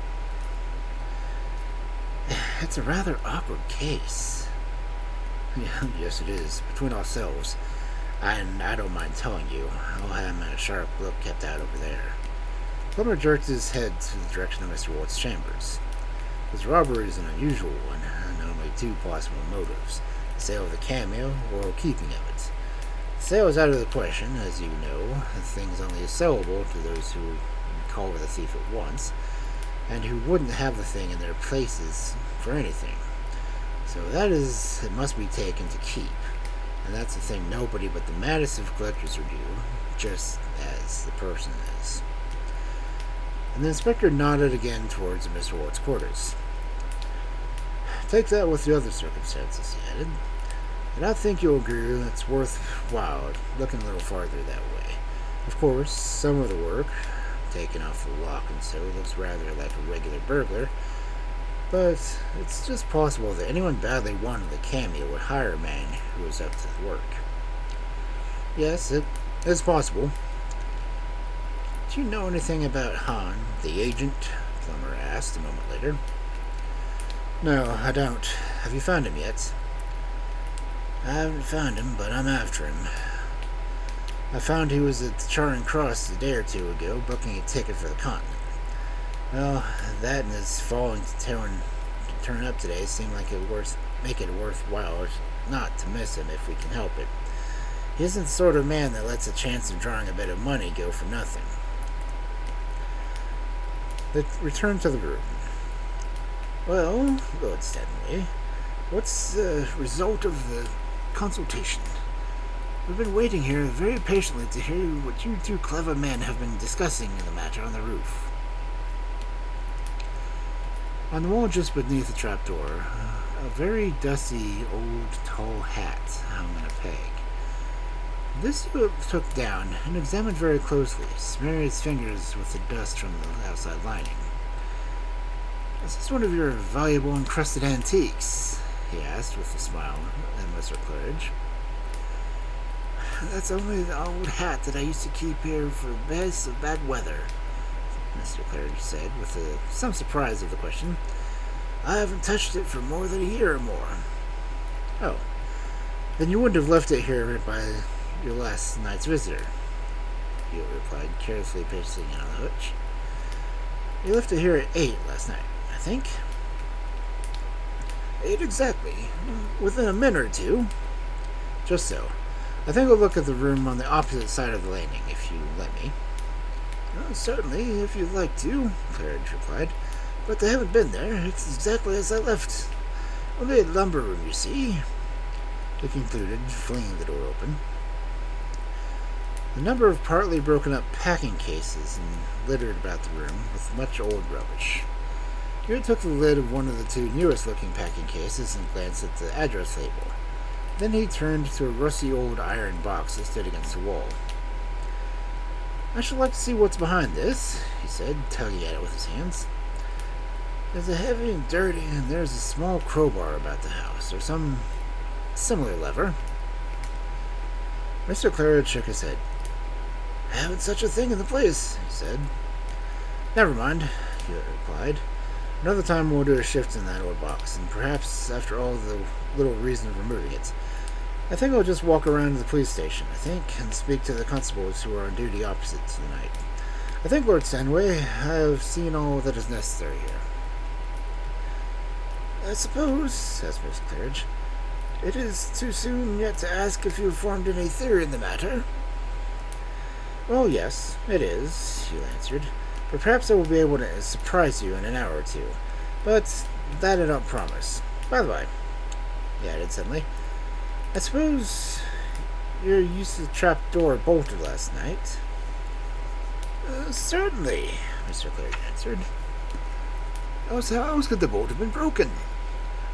It's a rather awkward case. Yes, it is, between ourselves. And I don't mind telling you, I'll have a sharp look kept out over there. Plummer jerked his head to the direction of Mr. Wart's chambers. This robbery is an unusual one, and only two possible motives, the sale of the Cameo or keeping of it. The sale is out of the question, as you know. The thing is only sellable to those who call with a thief at once, and who wouldn't have the thing in their places for anything. So that is, it must be taken to keep, and that's the thing nobody but the maddest of collectors would do, just as the person is. And the inspector nodded again towards Mr. Wart's quarters. Take that with the other circumstances, he added. And I think you'll agree that it's worthwhile looking a little farther that way. Of course, some of the work, taking off the lock and so, looks rather like a regular burglar, but it's just possible that anyone badly wanting the Cameo would hire a man who was up to the work. Yes, it is possible. Do you know anything about Hahn, the agent? Plummer asked a moment later. No, I don't. Have you found him yet? I haven't found him, but I'm after him. I found he was at Charing Cross a day or two ago, booking a ticket for the continent. Well, that and his falling to turn up today seem like it make it worthwhile not to miss him if we can help it. He isn't the sort of man that lets a chance of drawing a bit of money go for nothing. They returned to the room. Well, Lord Stanway, what's the result of the consultation? We've been waiting here very patiently to hear what you two clever men have been discussing in the matter on the roof. On the wall just beneath the trapdoor, a very dusty old tall hat hung on a peg. This he took down and examined very closely, smearing his fingers with the dust from the outside lining. Is this one of your valuable encrusted antiques? He asked with a smile at Mr. Claridge. That's only the old hat that I used to keep here for best of bad weather, Mr. Claridge said, with some surprise of the question. I haven't touched it for more than a year or more. Oh, then you wouldn't have left it here by your last night's visitor, Hewitt replied, carelessly pasting it on the hooch. You left it here at 8 last night, I think. 8 exactly. Within a minute or two. Just so. I think I'll look at the room on the opposite side of the landing, if you let me. Certainly, if you'd like to, Claridge replied. But they haven't been there. It's exactly as I left. Only a lumber room, you see, he concluded, flinging the door open. A number of partly broken up packing cases and littered about the room with much old rubbish. Hewitt took the lid of one of the two nearest looking packing cases and glanced at the address label. Then he turned to a rusty old iron box that stood against the wall. I should like to see what's behind this, he said, tugging at it with his hands. There's a heavy and dirty, and there's a small crowbar about the house, or some similar lever. Mr. Claridge shook his head. Haven't such a thing in the place, he said. Never mind, Hewitt replied. Another time we'll do a shift in that old box, and perhaps, after all, the little reason of removing it. I think I'll just walk around to the police station, and speak to the constables who are on duty opposite tonight. I think, Lord Stanway, I have seen all that is necessary here. I suppose, says Miss Claridge, it is too soon yet to ask if you have formed any theory in the matter. Well, yes, it is, Hugh answered. But perhaps I will be able to surprise you in an hour or two. But that I don't promise. By the by, he added suddenly, I suppose your use of the trap door bolted last night? Certainly, Mr. Claridge answered. How could the bolt have been broken?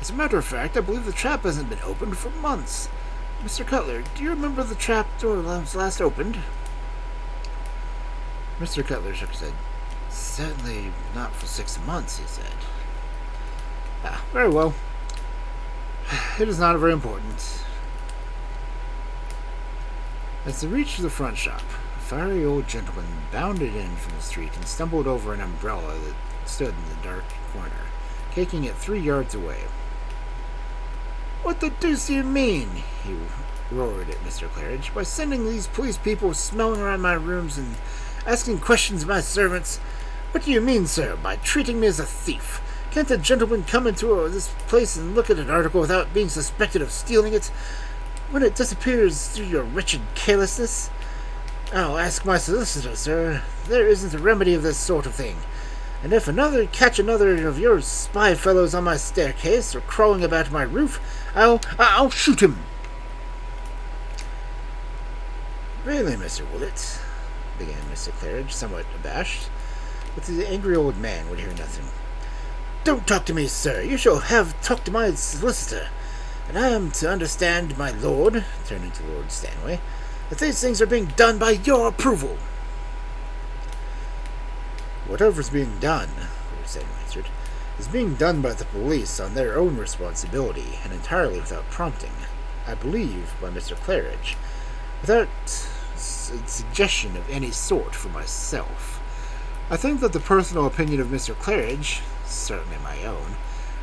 As a matter of fact, I believe the trap hasn't been opened for months. Mr. Cutler, do you remember the trap door was last opened? Mr. Cutler shook his head. Certainly not for 6 months, he said. Very well. It is not very important. As they reached the front shop, a fiery old gentleman bounded in from the street and stumbled over an umbrella that stood in the dark corner, kicking it 3 yards away. What the deuce do you mean, he roared at Mr. Claridge, by sending these police people smelling around my rooms and asking questions of my servants? What do you mean, sir, by treating me as a thief? Can't a gentleman come into this place and look at an article without being suspected of stealing it, when it disappears through your wretched carelessness? I'll ask my solicitor, sir. There isn't a remedy of this sort of thing. And if catch another of your spy fellows on my staircase or crawling about my roof, I'll shoot him. Really, Mr. Willett, began Mr. Claridge, somewhat abashed, but the angry old man would hear nothing. Don't talk to me, sir. You shall have talked to my solicitor. And I am to understand, my lord, turning to Lord Stanway, that these things are being done by your approval. Whatever's being done, Lord Stanway answered, is being done by the police on their own responsibility and entirely without prompting, I believe, by Mr. Claridge, without suggestion of any sort for myself. I think that the personal opinion of Mr. Claridge, certainly my own,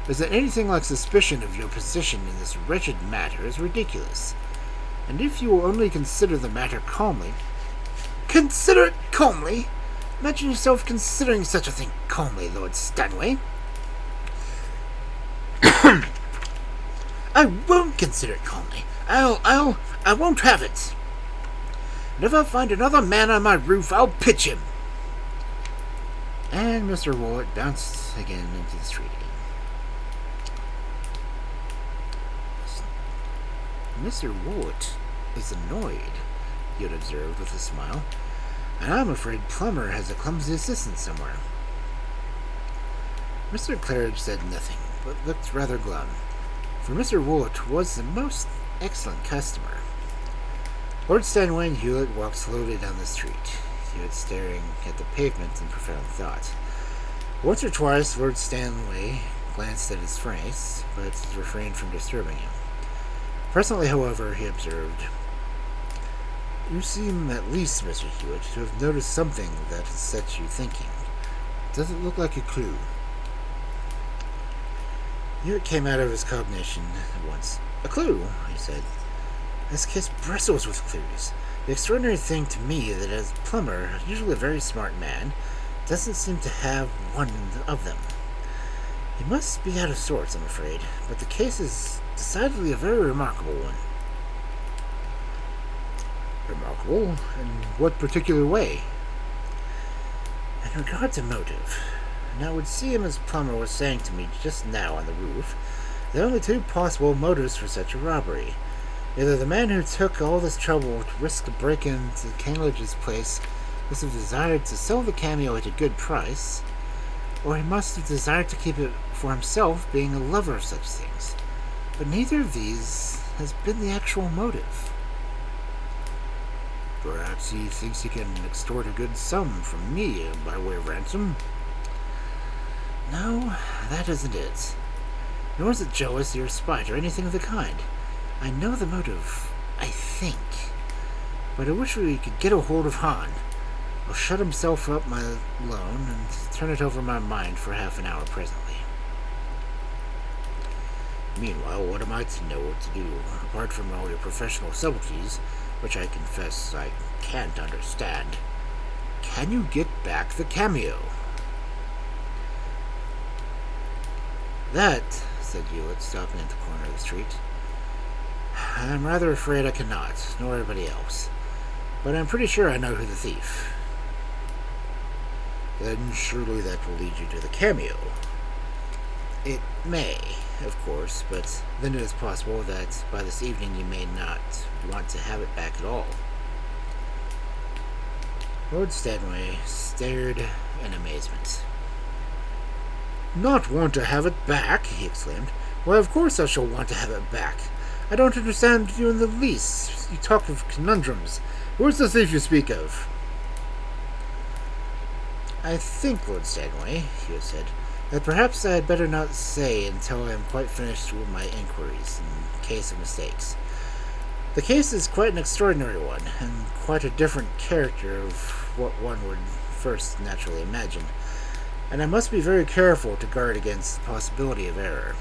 is that anything like suspicion of your position in this wretched matter is ridiculous. And if you will only consider the matter calmly... Consider it calmly? Imagine yourself considering such a thing calmly, Lord Stanway. I won't consider it calmly. I won't have it. And if I find another man on my roof, I'll pitch him. And Mr. Willett bounced again into the street again. Mr. Willett is annoyed, he had observed with a smile, and I'm afraid Plummer has a clumsy assistant somewhere. Mr. Claridge said nothing, but looked rather glum, for Mr. Willett was a most excellent customer. Lord Stanway and Hewitt walked slowly down the street, Hewitt staring at the pavement in profound thought. Once or twice Lord Stanway glanced at his face, but refrained from disturbing him. Presently, however, he observed, You seem, at least, Mr. Hewitt, to have noticed something that has set you thinking. Does it look like a clue? Hewitt came out of his cognition at once. A clue, he said. This case bristles with clues. The extraordinary thing to me that as Plummer, usually a very smart man, doesn't seem to have one of them. He must be out of sorts, I'm afraid, but the case is decidedly a very remarkable one. Remarkable? In what particular way? In regard to motive. Now, it would seem, as Plummer was saying to me just now on the roof, there are only two possible motives for such a robbery. Either the man who took all this trouble to risk a break-in to Canelage's place must have desired to sell the Cameo at a good price, or he must have desired to keep it for himself, being a lover of such things. But neither of these has been the actual motive. Perhaps he thinks he can extort a good sum from me by way of ransom. No, that isn't it. Nor is it jealousy or spite or anything of the kind. I know the motive, I think. But I wish we could get a hold of Hahn. I'll shut himself up my alone and turn it over my mind for half an hour presently. Meanwhile, what am I to know what to do, apart from all your professional subtleties, which I confess I can't understand? Can you get back the Cameo? That, said Hewitt, stopping at the corner of the street, I'm rather afraid I cannot, nor anybody else. But I'm pretty sure I know who the thief. Then surely that will lead you to the Cameo. It may, of course, but then it is possible that by this evening you may not want to have it back at all. Lord Stanway stared in amazement. Not want to have it back? He exclaimed. Why, of course I shall want to have it back. I don't understand you in the least. You talk of conundrums. Where's the thief you speak of? I think, Lord Stanway, Hewitt said, that perhaps I had better not say until I am quite finished with my inquiries, in case of mistakes. The case is quite an extraordinary one, and quite a different character of what one would first naturally imagine, and I must be very careful to guard against the possibility of error.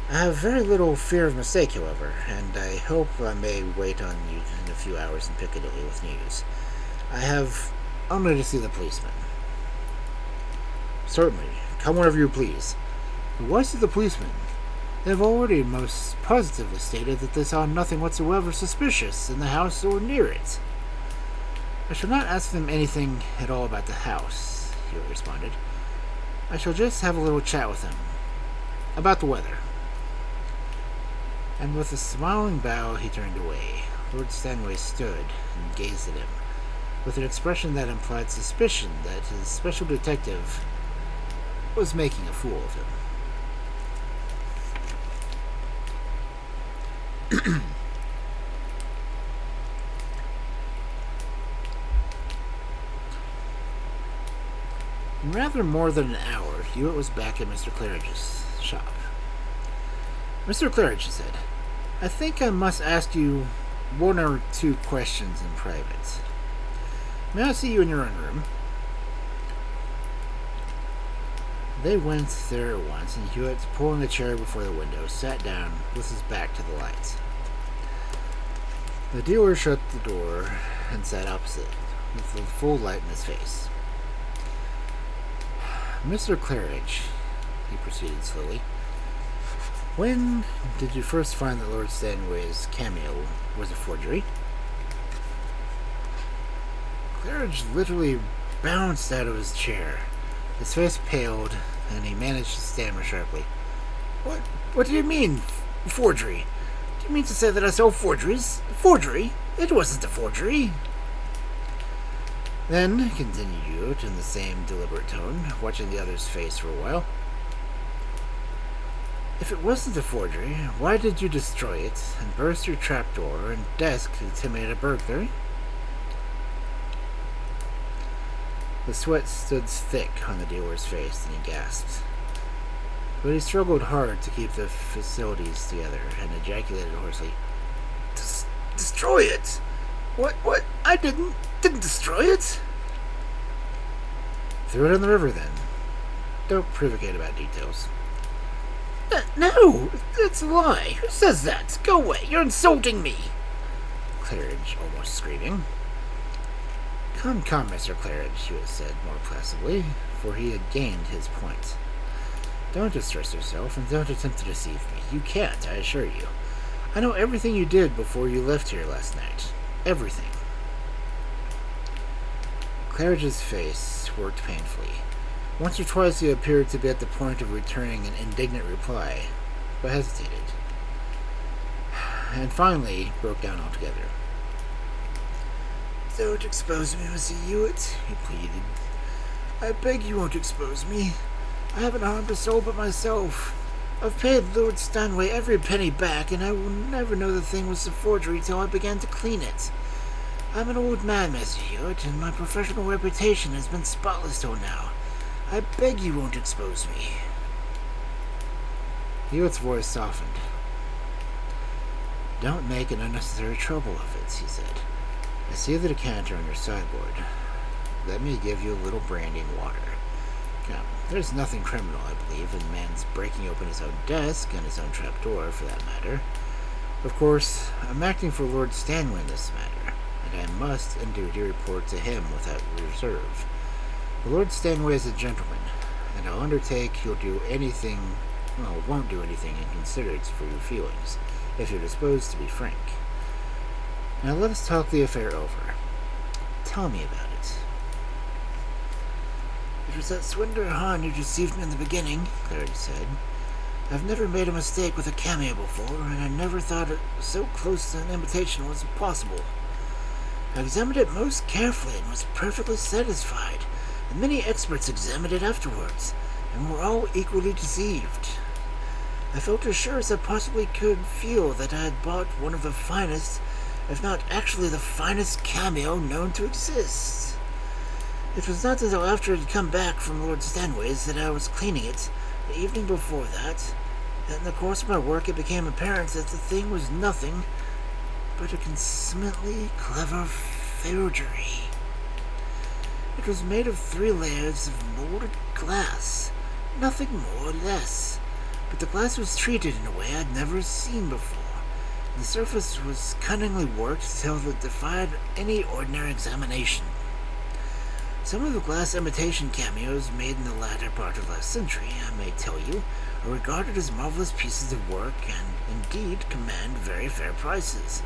I have very little fear of mistake, however, and I hope I may wait on you in a few hours in Piccadilly with news. I have only to see the policeman. Certainly. Come whenever you please. But why see the policeman? They have already most positively stated that they saw nothing whatsoever suspicious in the house or near it. I shall not ask them anything at all about the house, Hewitt responded. I shall just have a little chat with them. About the weather. And with a smiling bow he turned away. Lord Stanway stood and gazed at him, with an expression that implied suspicion that his special detective was making a fool of him. In rather more than an hour, Hewitt was back at Mr. Claridge's shop. Mr. Claridge, he said, I think I must ask you one or two questions in private. May I see you in your own room? They went there at once, and Hewitt, pulling a chair before the window, sat down with his back to the light. The dealer shut the door and sat opposite, with the full light in his face. Mr. Claridge, he proceeded slowly, when did you first find that Lord Stanway's Cameo was a forgery? Claridge literally bounced out of his chair. His face paled, and he managed to stammer sharply. What do you mean, forgery? Do you mean to say that I sell forgeries? Forgery? It wasn't a forgery. Then, continued Hewitt in the same deliberate tone, watching the other's face for a while, if it wasn't a forgery, why did you destroy it and burst your trapdoor and desk to intimidate a burglary? The sweat stood thick on the dealer's face, and he gasped. But he struggled hard to keep the facilities together and ejaculated hoarsely, Destroy it? What? I didn't destroy it? Threw it in the river, then. Don't prevaricate about details. No, it's a lie. Who says that? Go away. You're insulting me. Claridge, almost screaming. Come, Mr. Claridge, Hewitt said more placidly, for he had gained his point. Don't distress yourself, and don't attempt to deceive me. You can't, I assure you. I know everything you did before you left here last night. Everything. Claridge's face worked painfully. Once or twice he appeared to be at the point of returning an indignant reply, but hesitated. And finally broke down altogether. Don't expose me, Mr. Hewitt, he pleaded. I beg you won't expose me. I haven't harmed a soul but myself. I've paid Lord Stanway every penny back, and I will never know the thing was a forgery till I began to clean it. I'm an old man, Mr. Hewitt, and my professional reputation has been spotless till now. I beg you won't expose me. Hewitt's voice softened. Don't make an unnecessary trouble of it, he said. I see the decanter on your sideboard. Let me give you a little brandy and water. Come, there's nothing criminal, I believe, in a man's breaking open his own desk and his own trapdoor, for that matter. Of course, I'm acting for Lord Stanway in this matter, and I must in duty report to him without reserve. The Lord Stanway is a gentleman, and I'll undertake he'll do anything, won't do anything inconsiderate for your feelings, if you're disposed to be frank. Now let us talk the affair over. Tell me about it. It was that swindler Hahn who deceived me in the beginning, Claridge said. I've never made a mistake with a cameo before, and I never thought it so close to an imitation was possible. I examined it most carefully and was perfectly satisfied, and many experts examined it afterwards, and were all equally deceived. I felt as sure as I possibly could feel that I had bought one of the finest, if not actually the finest cameo known to exist. It was not until after it had come back from Lord Stanway's that I was cleaning it, the evening before that in the course of my work it became apparent that the thing was nothing but a consummately clever forgery. It was made of 3 layers of molded glass, nothing more or less, but the glass was treated in a way I'd never seen before. The surface was cunningly worked till it defied any ordinary examination. Some of the glass imitation cameos made in the latter part of last century, I may tell you, are regarded as marvelous pieces of work and indeed command very fair prices.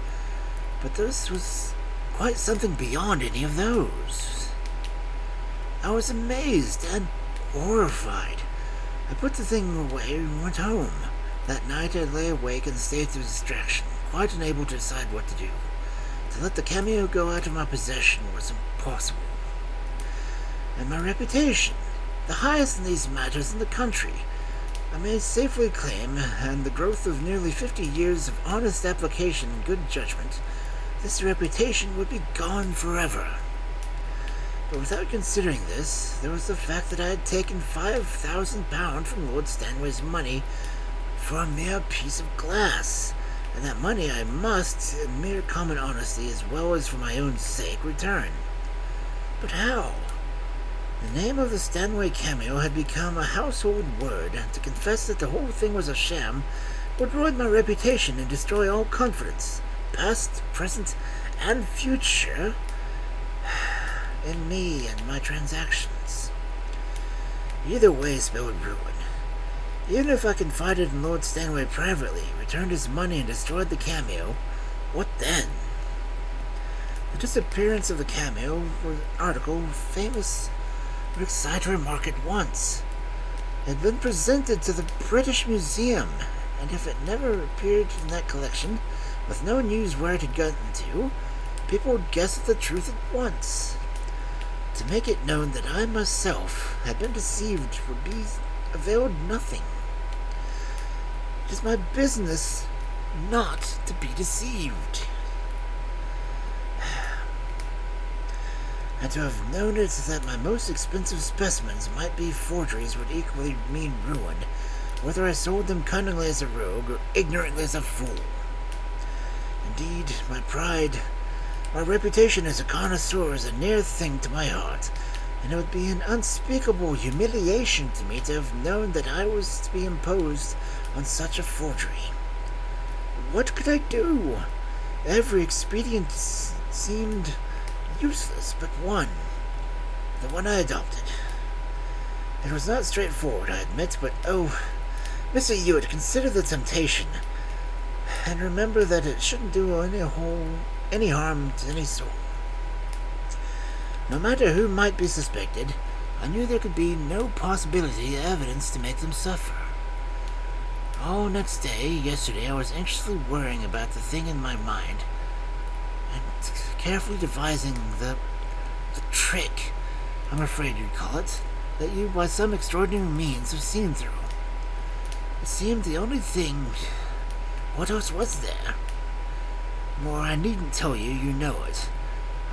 But this was quite something beyond any of those. I was amazed and horrified. I put the thing away and went home. That night I lay awake in a state of distraction, quite unable to decide what to do. To let the cameo go out of my possession was impossible. And my reputation, the highest in these matters in the country, I may safely claim, and the growth of nearly 50 years of honest application and good judgment, this reputation would be gone forever. But without considering this, there was the fact that I had taken £5,000 from Lord Stanway's money for a mere piece of glass, and that money I must, in mere common honesty as well as for my own sake, return. But how? The name of the Stanway cameo had become a household word, and to confess that the whole thing was a sham would ruin my reputation and destroy all confidence, past, present, and future, in me and my transactions. Either way spelled ruin. Even if I confided in Lord Stanway privately, returned his money and destroyed the cameo, what then? The disappearance of the cameo was an article famous would excite remark at once. It had been presented to the British Museum, and if it never appeared in that collection, with no news where it had gotten to, people would guess at the truth at once. To make it known that I myself had been deceived would be availed nothing. It is my business not to be deceived. And to have known it that my most expensive specimens might be forgeries would equally mean ruin, whether I sold them cunningly as a rogue or ignorantly as a fool. Indeed, my pride, my reputation as a connoisseur is a near thing to my heart, and it would be an unspeakable humiliation to me to have known that I was to be imposed on such a forgery. What could I do? Every expedient seemed useless but one. The one I adopted. It was not straightforward, I admit, but oh, Mr. Hewitt, consider the temptation. And remember that it shouldn't do any harm to any soul. No matter who might be suspected, I knew there could be no possibility of evidence to make them suffer. All next day, yesterday, I was anxiously worrying about the thing in my mind and carefully devising the trick, I'm afraid you'd call it, that you, by some extraordinary means, have seen through. It seemed the only thing. What else was there? More, I needn't tell you, you know it.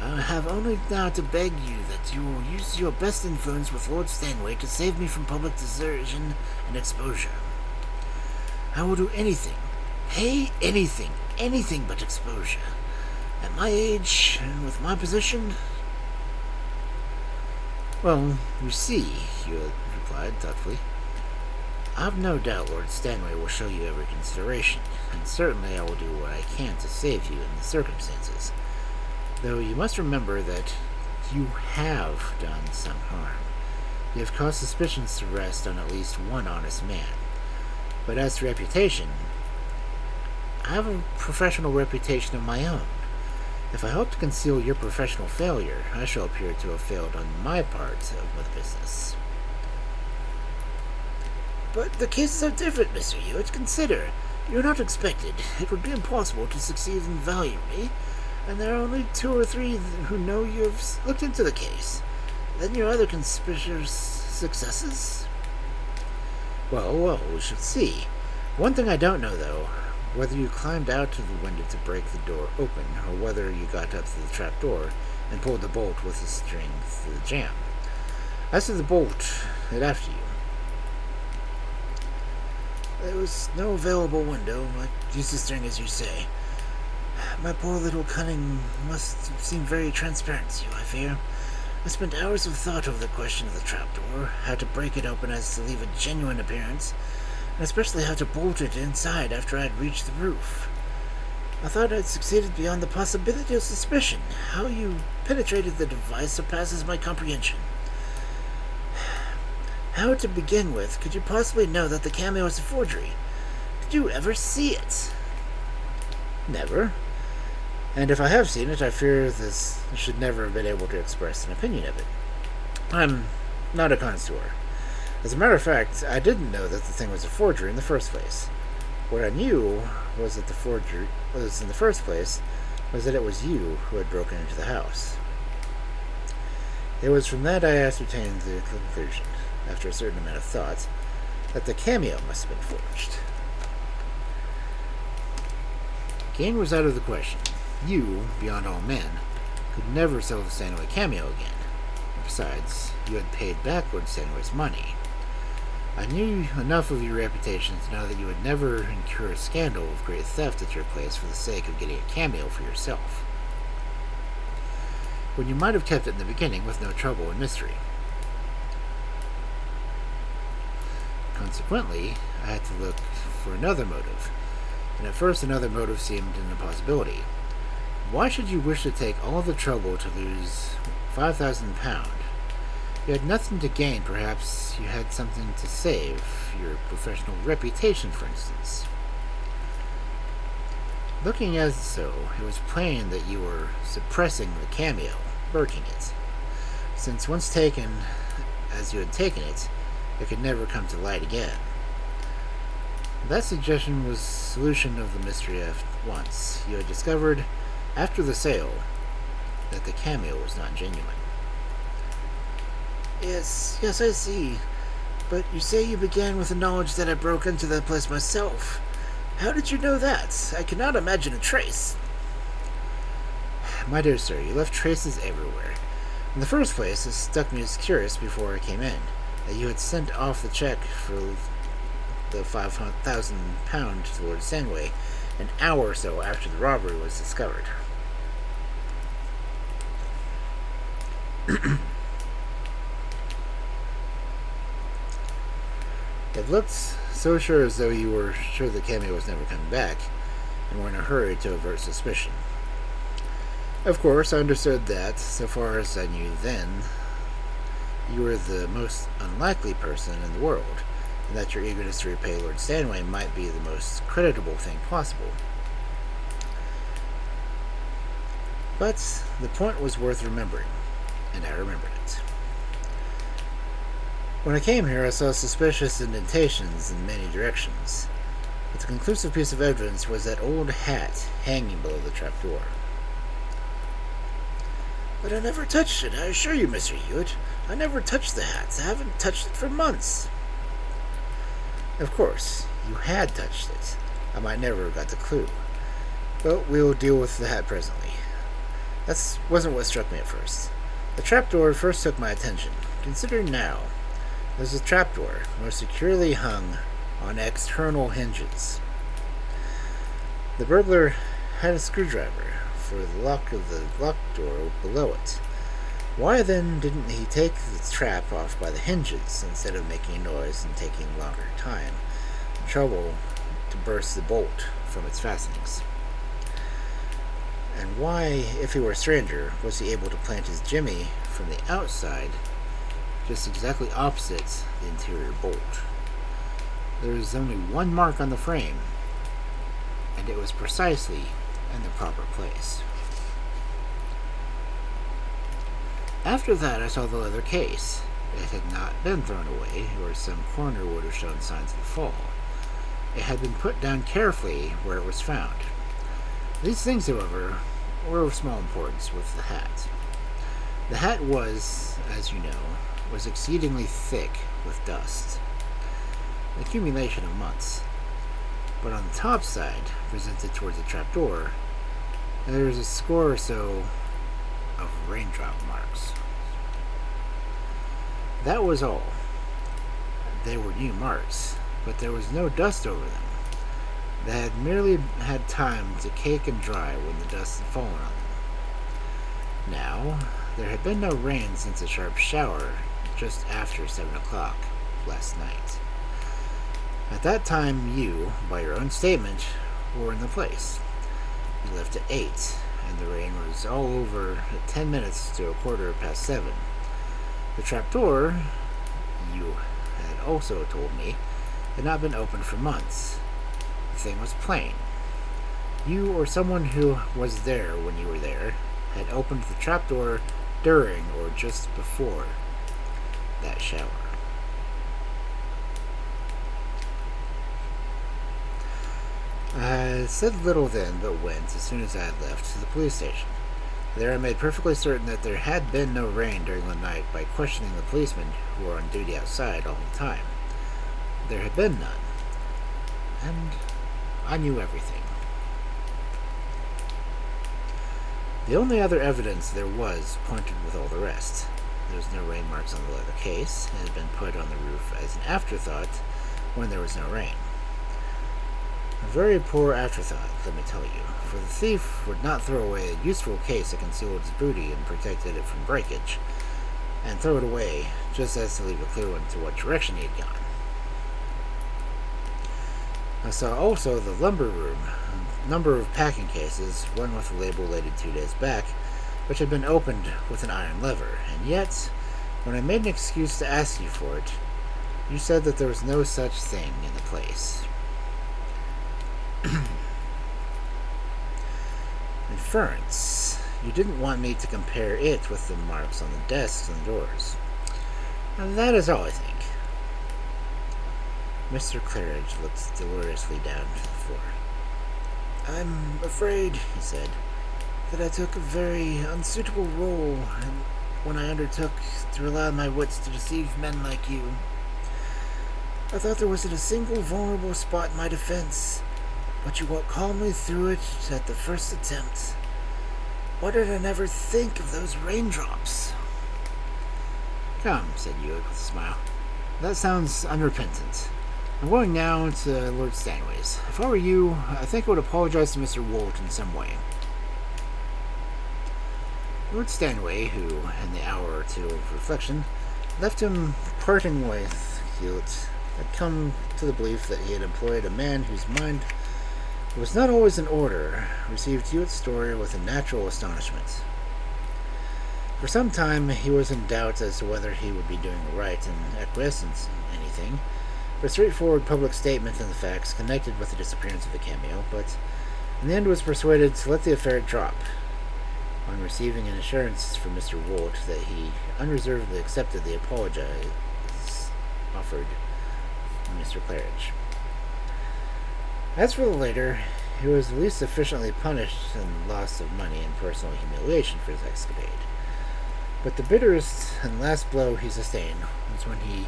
I have only now to beg you that you will use your best influence with Lord Stanway to save me from public desertion and exposure. I will do anything, pay anything but exposure. At my age, and with my position... Well, you see, Hewitt replied thoughtfully, I've no doubt Lord Stanway will show you every consideration, and certainly I will do what I can to save you in the circumstances. Though you must remember that you have done some harm. You have caused suspicions to rest on at least one honest man. But as to reputation, I have a professional reputation of my own. If I hope to conceal your professional failure, I shall appear to have failed on my part of the business. But the cases are different, Mr. Hewitt. Consider, you're not expected. It would be impossible to succeed in valuing me, and there are only 2 or 3 who know you've looked into the case. Then your other conspicuous successes? Well, we shall see. One thing I don't know, though, whether you climbed out to the window to break the door open, or whether you got up to the trap door and pulled the bolt with the string through the jamb. As to the bolt, it after you. There was no available window. I used the string, as you say. My poor little cunning must seem very transparent to you, I fear. I spent hours of thought over the question of the trapdoor, how to break it open as to leave a genuine appearance, and especially how to bolt it inside after I had reached the roof. I thought I'd succeeded beyond the possibility of suspicion. How you penetrated the device surpasses my comprehension. How, to begin with, could you possibly know that the Cameo is a forgery? Did you ever see it? Never. And if I have seen it, I fear this should never have been able to express an opinion of it. I'm not a connoisseur. As a matter of fact, I didn't know that the thing was a forgery in the first place. What I knew was that the forgery was, in the first place, was that it was you who had broken into the house. It was from that I ascertained the conclusion, after a certain amount of thought, that the Cameo must have been forged. Gain was out of the question. You, beyond all men, could never sell the Stanway Cameo again. Besides, you had paid back Lord Stanway's money. I knew enough of your reputation to know that you would never incur a scandal of great theft at your place for the sake of getting a Cameo for yourself, when you might have kept it in the beginning with no trouble and mystery. Consequently, I had to look for another motive, and at first another motive seemed an impossibility. Why should you wish to take all the trouble to lose £5,000? You had nothing to gain. Perhaps you had something to save, your professional reputation, for instance. Looking as so, it was plain that you were suppressing the Cameo, burking it, since once taken as you had taken it, it could never come to light again. That suggestion was solution of the mystery at once. You had discovered, after the sale, that the Cameo was not genuine. Yes, I see. But you say you began with the knowledge that I broke into that place myself. How did you know that? I cannot imagine a trace. My dear sir, you left traces everywhere. In the first place, it struck me as curious before I came in, that you had sent off the check for the £5,000 to Lord Stanway an hour or so after the robbery was discovered. It looked so sure as though you were sure the Cameo was never coming back, and were in a hurry to avert suspicion. Of course, I understood that, so far as I knew then, you were the most unlikely person in the world, and that your eagerness to repay Lord Stanway might be the most creditable thing possible. But the point was worth remembering, and I remembered it. When I came here, I saw suspicious indentations in many directions, but the conclusive piece of evidence was that old hat hanging below the trapdoor. But I never touched it, I assure you, Mr. Hewitt. I never touched the hats. I haven't touched it for months. Of course, you had touched it. I might never have got the clue. But we'll deal with the hat presently. That wasn't what struck me at first. The trapdoor first took my attention. Consider now. There's a trapdoor, most securely hung on external hinges. The burglar had a screwdriver for the lock of the locked door below it. Why then didn't he take the trap off by the hinges instead of making a noise and taking longer time and trouble to burst the bolt from its fastenings? And why, if he were a stranger, was he able to plant his jimmy from the outside just exactly opposite the interior bolt? There was only one mark on the frame, and it was precisely in the proper place. After that, I saw the leather case. It had not been thrown away, or some corner would have shown signs of the fall. It had been put down carefully where it was found. These things, however, were of small importance with the hat. The hat was, as you know, was exceedingly thick with dust, an accumulation of months. But on the top side, presented towards the trapdoor, there was a score or so of raindrop marks. That was all. They were new marks, but there was no dust over them. They had merely had time to cake and dry when the dust had fallen on them. Now, there had been no rain since a sharp shower just after 7 o'clock last night. At that time you, by your own statement, were in the place. You left at 8, and the rain was all over at 10 minutes to a quarter past 7. The trapdoor, you had also told me, had not been opened for months. The thing was plain. You or someone who was there when you were there had opened the trapdoor during or just before that shower. I said little then, but went, as soon as I had left, to the police station. There I made perfectly certain that there had been no rain during the night by questioning the policemen who were on duty outside all the time. There had been none, and I knew everything. The only other evidence there was pointed with all the rest. There was no rain marks on the leather case. It had been put on the roof as an afterthought when there was no rain. A very poor afterthought, let me tell you, for the thief would not throw away a useful case that concealed his booty and protected it from breakage, and throw it away just as to leave a clue into what direction he had gone. I saw also the lumber room, a number of packing cases, one with a label dated 2 days back, which had been opened with an iron lever, and yet, when I made an excuse to ask you for it, you said that there was no such thing in the place. Inference. You didn't want me to compare it with the marks on the desks and doors. And that is all, I think. Mr. Claridge looked deliriously down to the floor. I'm afraid, he said, that I took a very unsuitable role when I undertook to allow my wits to deceive men like you. I thought there wasn't a single vulnerable spot in my defense, but you walked calmly through it at the first attempt. Why did I never think of those raindrops? Come, said Hewitt with a smile. That sounds unrepentant. I'm going now to Lord Stanway's. If I were you, I think I would apologize to Mr. Wolt in some way. Lord Stanway, who, in the hour or two of reflection, left him parting with Hewitt had come to the belief that he had employed a man whose mind was not always in order, received Hewitt's story with a natural astonishment. For some time he was in doubt as to whether he would be doing right in acquiescence in anything, for a straightforward public statement of the facts connected with the disappearance of the Cameo, but in the end was persuaded to let the affair drop, on receiving an assurance from Mr. Wolt that he unreservedly accepted the apology offered from Mr. Claridge. As for the latter, he was at least sufficiently punished in loss of money and personal humiliation for his escapade. But the bitterest and last blow he sustained was when he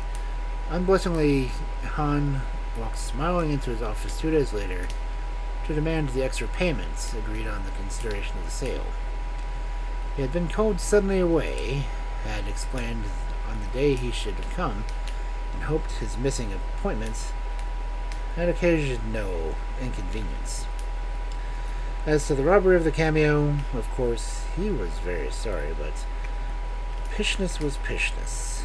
unblushingly walked smiling into his office 2 days later to demand the extra payments agreed on the consideration of the sale. He had been called suddenly away, had explained on the day he should have come, and hoped his missing appointments had occasioned no inconvenience. As to the robbery of the Cameo, of course, he was very sorry, but pishness was pishness,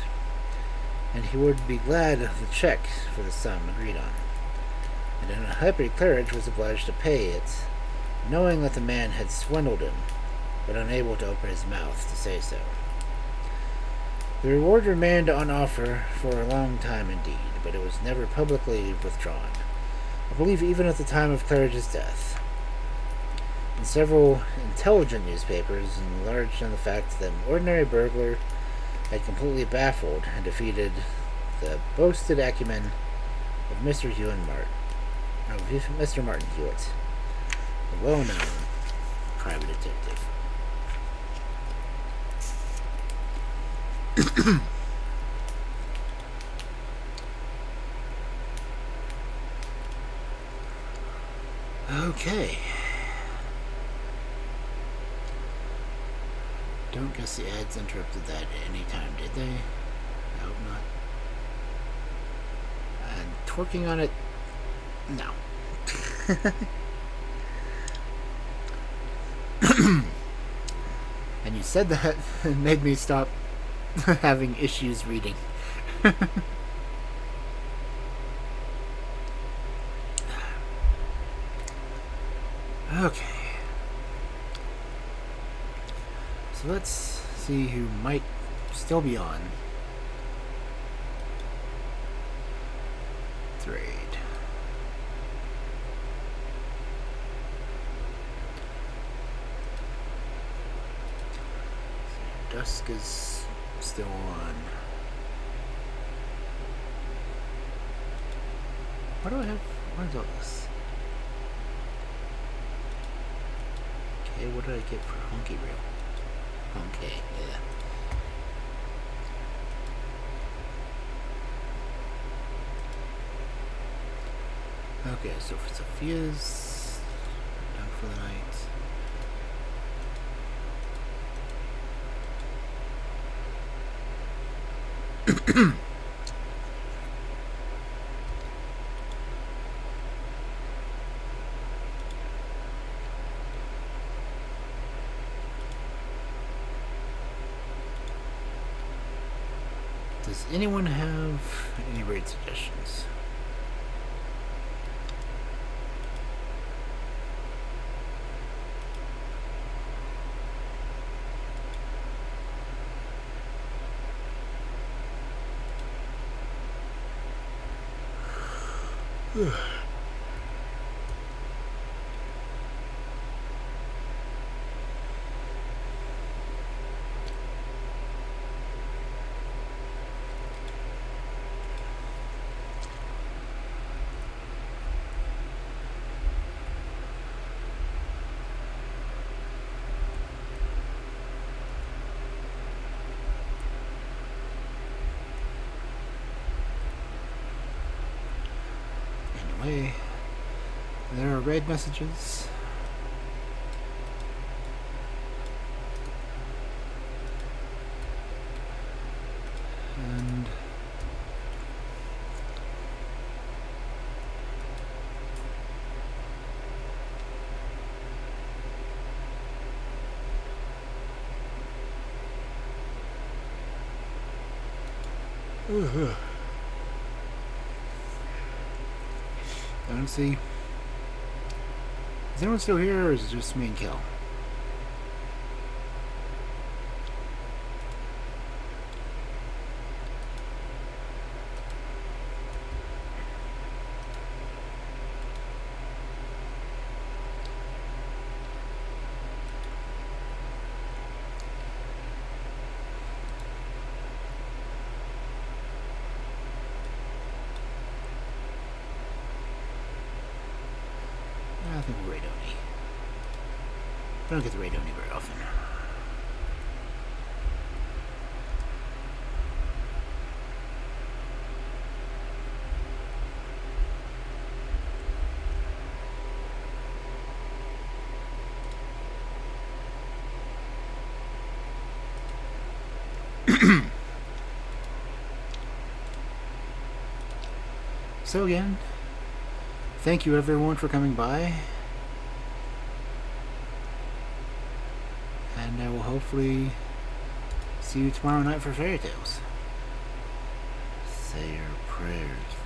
and he would be glad of the check for the sum agreed on. And an unhappy Claridge was obliged to pay it, knowing that the man had swindled him, but unable to open his mouth to say so. The reward remained on offer for a long time indeed, but it was never publicly withdrawn, I believe even at the time of Claridge's death. And several intelligent newspapers enlarged on the fact that an ordinary burglar had completely baffled and defeated the boasted acumen of Mr. Mr. Martin Hewitt, a well-known private detective. Okay. Don't guess the ads interrupted that at any time, did they? I hope not. And twerking on it? No. And you said that and made me stop having issues reading. Okay. So let's see who might still be on. Trade. Dusk is still on. What do I have? What is all this? Okay, what did I get for Honky Reel? Okay, yeah. Okay, so for Sophia's done for the night. Does anyone have any raid suggestions? Anyway, there are raid messages. And honestly, is anyone still here, or is it just me and Kel? I think we're Radoni. I don't get the Radoni very often. So again, thank you everyone for coming by. And I will hopefully see you tomorrow night for Fairy Tales. Say your prayers.